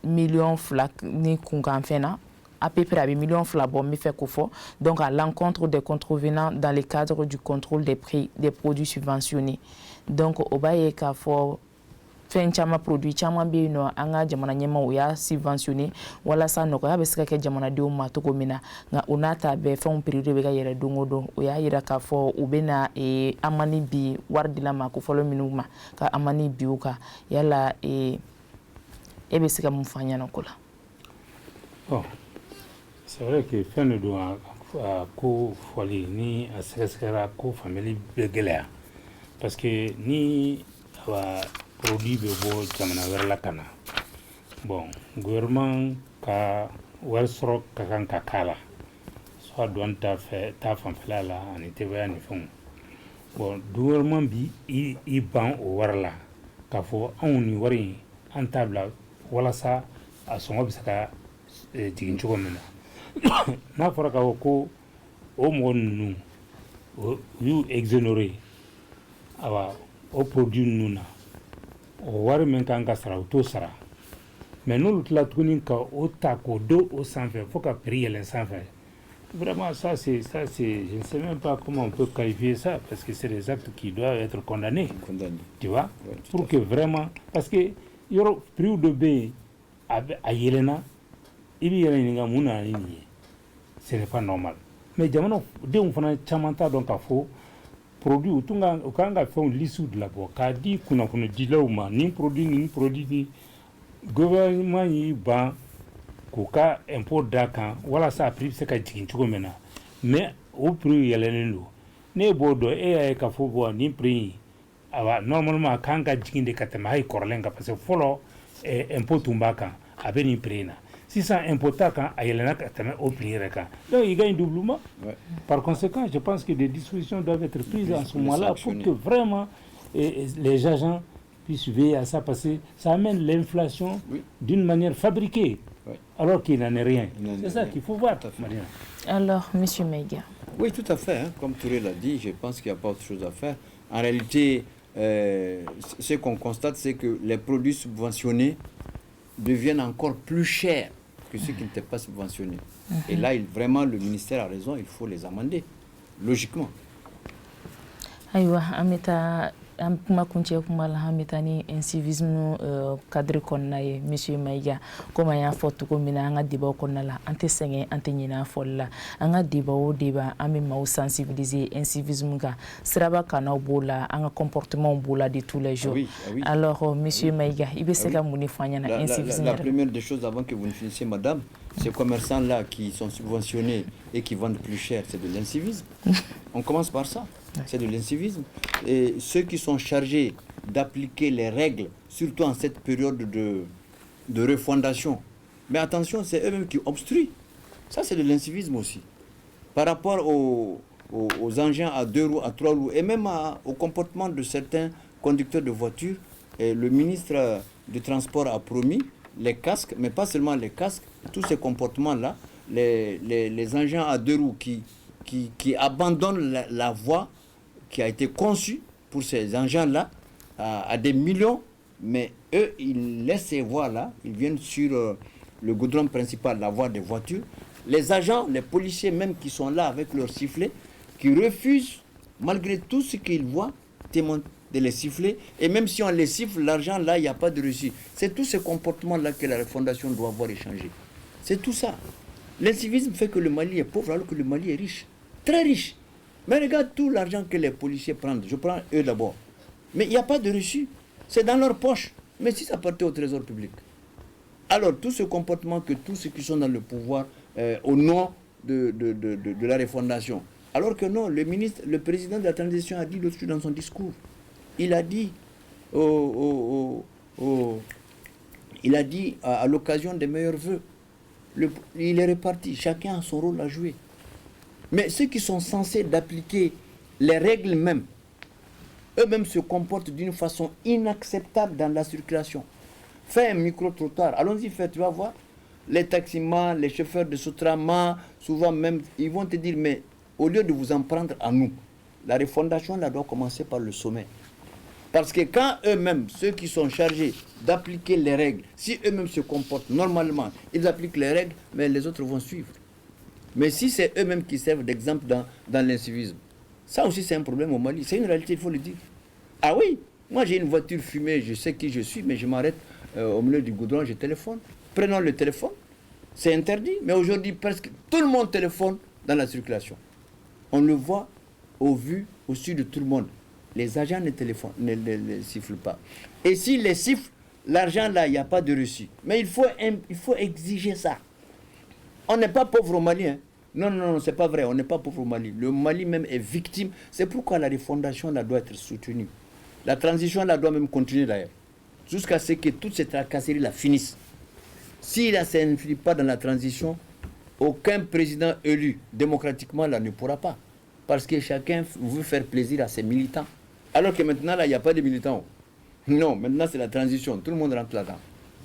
millions flac ni kunganfena. À peu près à millions flac bon me fait koufo. Donc à l'encontre des contrevenants dans le cadre du contrôle des prix des produits subventionnés. Donc au baïka for fen chama produit chama be no anga jamana nyema o ya subventionné wala sa no ko ya be sika ke jamana de o ma to komina nga unata be fon privé be ga yere dongodo o ya yira ka fo u bena amani bi wardila ma ko folo minuma ka amani bi uka yala be sika mfanya no kula. Oh, c'est vrai que fin de doit ko foli ni asekera ko family be gelea parce que ni wa produit be bo jamana wer la kana bon gouvernement ka wer soro ka kan ka kala soit don ta fam la ani te ba ni fon bon gouvernement bi i ban o wer la ka fo on ni wari en table wala sa a songo bisaka jigin chugo mena na fora ka ko o mo nu o yu exonérer awa o produit nuna o wari men kan ka sara o to sara mais nous la tunin ka o ta ko do au sanfɛ faut ka prix yɛlɛn sanfɛ vraiment ça c'est je ne sais même pas comment on peut qualifier ça parce que c'est des actes qui doivent être condamnés tu vois ouais, pour que vraiment parce que yoro prix de be a yɛlɛna i bi yɛlɛn nga mun na ni ce n'est pas normal mais jamana denw fana caman t'a dɔn ka fɔ produit o kan ka fɛnw lisiw de labɔ k'a di kunnafonidilaw ma ni produit ni gouvernement y'i ban k'u ka impôt d'a kan walasa a prix bɛ se ka jigin cogo min na mais o prix yɛlɛnnen don ne b'o dɔn e y'a ye k'a fɔ bon nin prix normalement a kan ka jigin de ka tɛmɛ hali kɔrɔlen kan parce que fɔlɔ impôt tun b'a kan a bɛ nin prix na sisan impôt t'a kan a yɛlɛnna ka tɛmɛ o prix yɛrɛ kan donc il gagne doublement. Ouais. Par conséquent je pense que des dispositions doivent être prises en ce moment-là pour que vraiment les agents puissent veiller à ça parce que ça amène l'inflation d'une manière fabriquée alors qu'il n'en est rien. C'est ça qu'il faut voir. Alors, M. Maïga. Oui, tout à fait. Hein. Comme Touré l'a dit, je pense qu'il n'y a pas autre chose à faire. En réalité, ce qu'on constate, c'est que les produits subventionnés deviennent encore plus chers que ceux qui n'étaient pas subventionnés. Et là, vraiment, le ministère a raison, il faut les amender, logiquement. Aïwa, Ameta kuma kunce kuma alhamitani incivisme cadre konna ye monsieur Maïga comme ya foto ko mina nga diba konna la ante senge ante nyina folla anga diba o diba ame ma sensibiliser incivisme ga sraba kana bola anga comportement bola de tous les jours. Alors monsieur Maïga ibe seka muni fanya na incivisme. La première des choses avant que vous ne finissiez madame, ces commerçants là qui sont subventionnés et qui vendent plus cher, c'est de l'incivisme. On commence par ça. C'est de l'incivisme. Et ceux qui sont chargés d'appliquer les règles, surtout en cette période de refondation. Mais attention, c'est eux-mêmes qui obstruent. Ça, c'est de l'incivisme aussi. Par rapport aux engins à 2 roues, à 3 roues, et même au comportement de certains conducteurs de voitures, le ministre du Transport a promis les casques, mais pas seulement les casques, tous ces comportements-là, les engins à 2 roues qui abandonnent la voie qui a été conçue pour ces engins-là à des millions, mais eux, ils laissent ces voies-là, ils viennent sur le goudron principal, la voie des voitures. Les agents, les policiers même qui sont là avec leurs sifflets, qui refusent, malgré tout ce qu'ils voient, de les siffler. Et même si on les siffle, l'argent là, il n'y a pas de reçu. C'est tous ces comportements-là que la Fondation doit avoir échangé. C'est tout ça. L'incivisme fait que le Mali est pauvre alors que le Mali est riche. Très riche. Mais regarde tout l'argent que les policiers prennent. Je prends eux d'abord. Mais il n'y a pas de reçu. C'est dans leur poche. Mais si ça partait au trésor public. Alors tout ce comportement que tous ceux qui sont dans le pouvoir au nom de la refondation. Alors que non, le président de la transition a dit l'autre dans son discours. Il a dit il a dit à l'occasion des meilleurs vœux, il est réparti, chacun a son rôle à jouer. Mais ceux qui sont censés d'appliquer les règles même, eux-mêmes se comportent d'une façon inacceptable dans la circulation. Fais un micro-trottoir, allons-y, tu vas voir. Les taximans, les chauffeurs de Sotrama, souvent même, ils vont te dire, mais au lieu de vous en prendre à nous, la refondation là doit commencer par le sommet. Parce que quand eux-mêmes, ceux qui sont chargés d'appliquer les règles, si eux-mêmes se comportent normalement, ils appliquent les règles, mais les autres vont suivre. Mais si c'est eux-mêmes qui servent d'exemple dans l'incivisme, ça aussi c'est un problème au Mali. C'est une réalité, il faut le dire. Ah oui, moi j'ai une voiture fumée, je sais qui je suis, mais je m'arrête au milieu du goudron, je téléphone. Prenons le téléphone, c'est interdit, mais aujourd'hui presque tout le monde téléphone dans la circulation. On le voit au su de tout le monde. Les agents ne sifflent pas. Et s'ils les sifflent, l'argent là, il n'y a pas de reçu. Mais il faut exiger ça. On n'est pas pauvre au Mali. Hein. Non, c'est pas vrai. On n'est pas pauvre au Mali. Le Mali même est victime. C'est pourquoi la refondation là doit être soutenue. La transition là doit même continuer d'ailleurs. Jusqu'à ce que toutes ces tracasseries là finissent. Si là, ça ne finit pas dans la transition, aucun président élu démocratiquement là ne pourra pas. Parce que chacun veut faire plaisir à ses militants. Alors que maintenant, là, il n'y a pas de militants. Non, maintenant, c'est la transition. Tout le monde rentre là-dedans.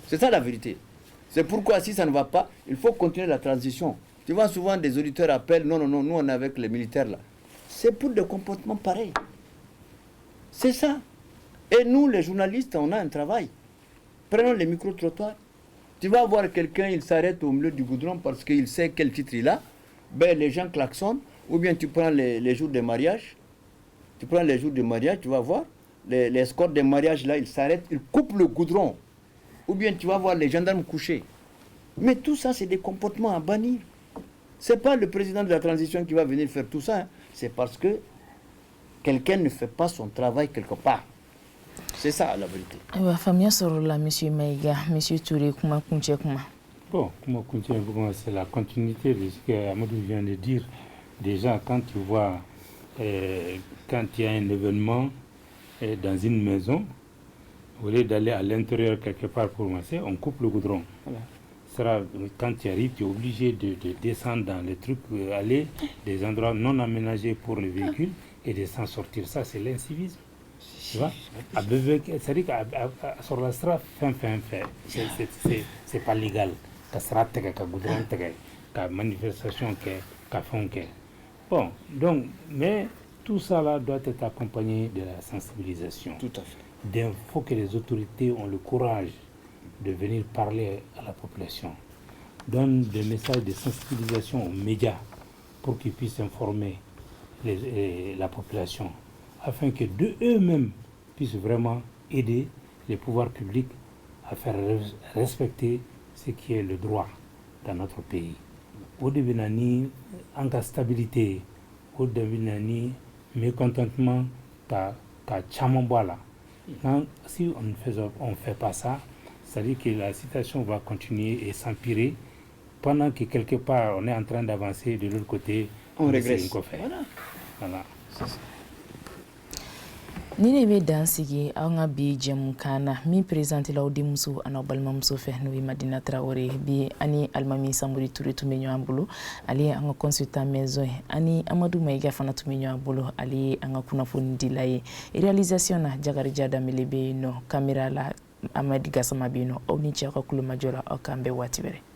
C'est ça la vérité. C'est pourquoi, si ça ne va pas, il faut continuer la transition. Tu vois, souvent, des auditeurs appellent, non, nous, on est avec les militaires, là. C'est pour des comportements pareils. C'est ça. Et nous, les journalistes, on a un travail. Prenons les micro-trottoirs. Tu vas voir quelqu'un, il s'arrête au milieu du goudron parce qu'il sait quel titre il a. Ben, les gens klaxonnent. Ou bien tu prends les jours de mariage. Tu prends les jours de mariage, tu vas voir. Les escortes de mariage, là, ils s'arrêtent, ils coupent le goudron. Ou bien tu vas voir les gendarmes couchés. Mais tout ça, c'est des comportements à bannir. Ce n'est pas le président de la transition qui va venir faire tout ça. Hein. C'est parce que quelqu'un ne fait pas son travail quelque part. C'est ça la vérité. Monsieur Maïga, monsieur Touré, comment bon, c'est la continuité de ce que Amadou vient de dire. Déjà, quand tu vois, quand il y a un événement dans une maison, au lieu d'aller à l'intérieur quelque part pour masser, on coupe le goudron. Voilà. Quand tu arrives, tu es obligé de descendre dans les trucs, aller des endroits non aménagés pour les véhicules et de s'en sortir. Ça, c'est l'incivisme. Tu vois, c'est-à-dire qu'à sur la strate, c'est pas légal. Manifestation, bon, donc, mais tout ça là doit être accompagné de la sensibilisation. Tout à fait. Il faut que les autorités ont le courage de venir parler à la population. Donne des messages de sensibilisation aux médias pour qu'ils puissent informer la population, afin que d'eux-mêmes puisse vraiment aider les pouvoirs publics à faire respecter ce qui est le droit dans notre pays. Au début, ni en stabilité, au début, ni mécontentement, ta chamamboala. Si on ne fait pas ça, c'est-à-dire que la situation va continuer et s'empirer pendant que quelque part on est en train d'avancer de l'autre côté. On régresse. Voilà. Ni ne be dan sigi an ka bi jɛmu kan na min présidente la o denmuso an'aw balimamuso fɛ n'o ye Madina Traoré bi ani Alimami Samori Touré tun bɛ ɲɔgɔn bolo ale ye an ka consultant maison ye ani Amadou Mayiga fana tun bɛ ɲɔgɔn bolo ale ye an ka kunnafoni dila ye réalisation na Jakarija Danbele bɛ yen nɔ caméra la Amadi Gassama bɛ yen nɔ aw ni cɛ ka kulomajɔ la aw k'an bɛɛ waati wɛrɛ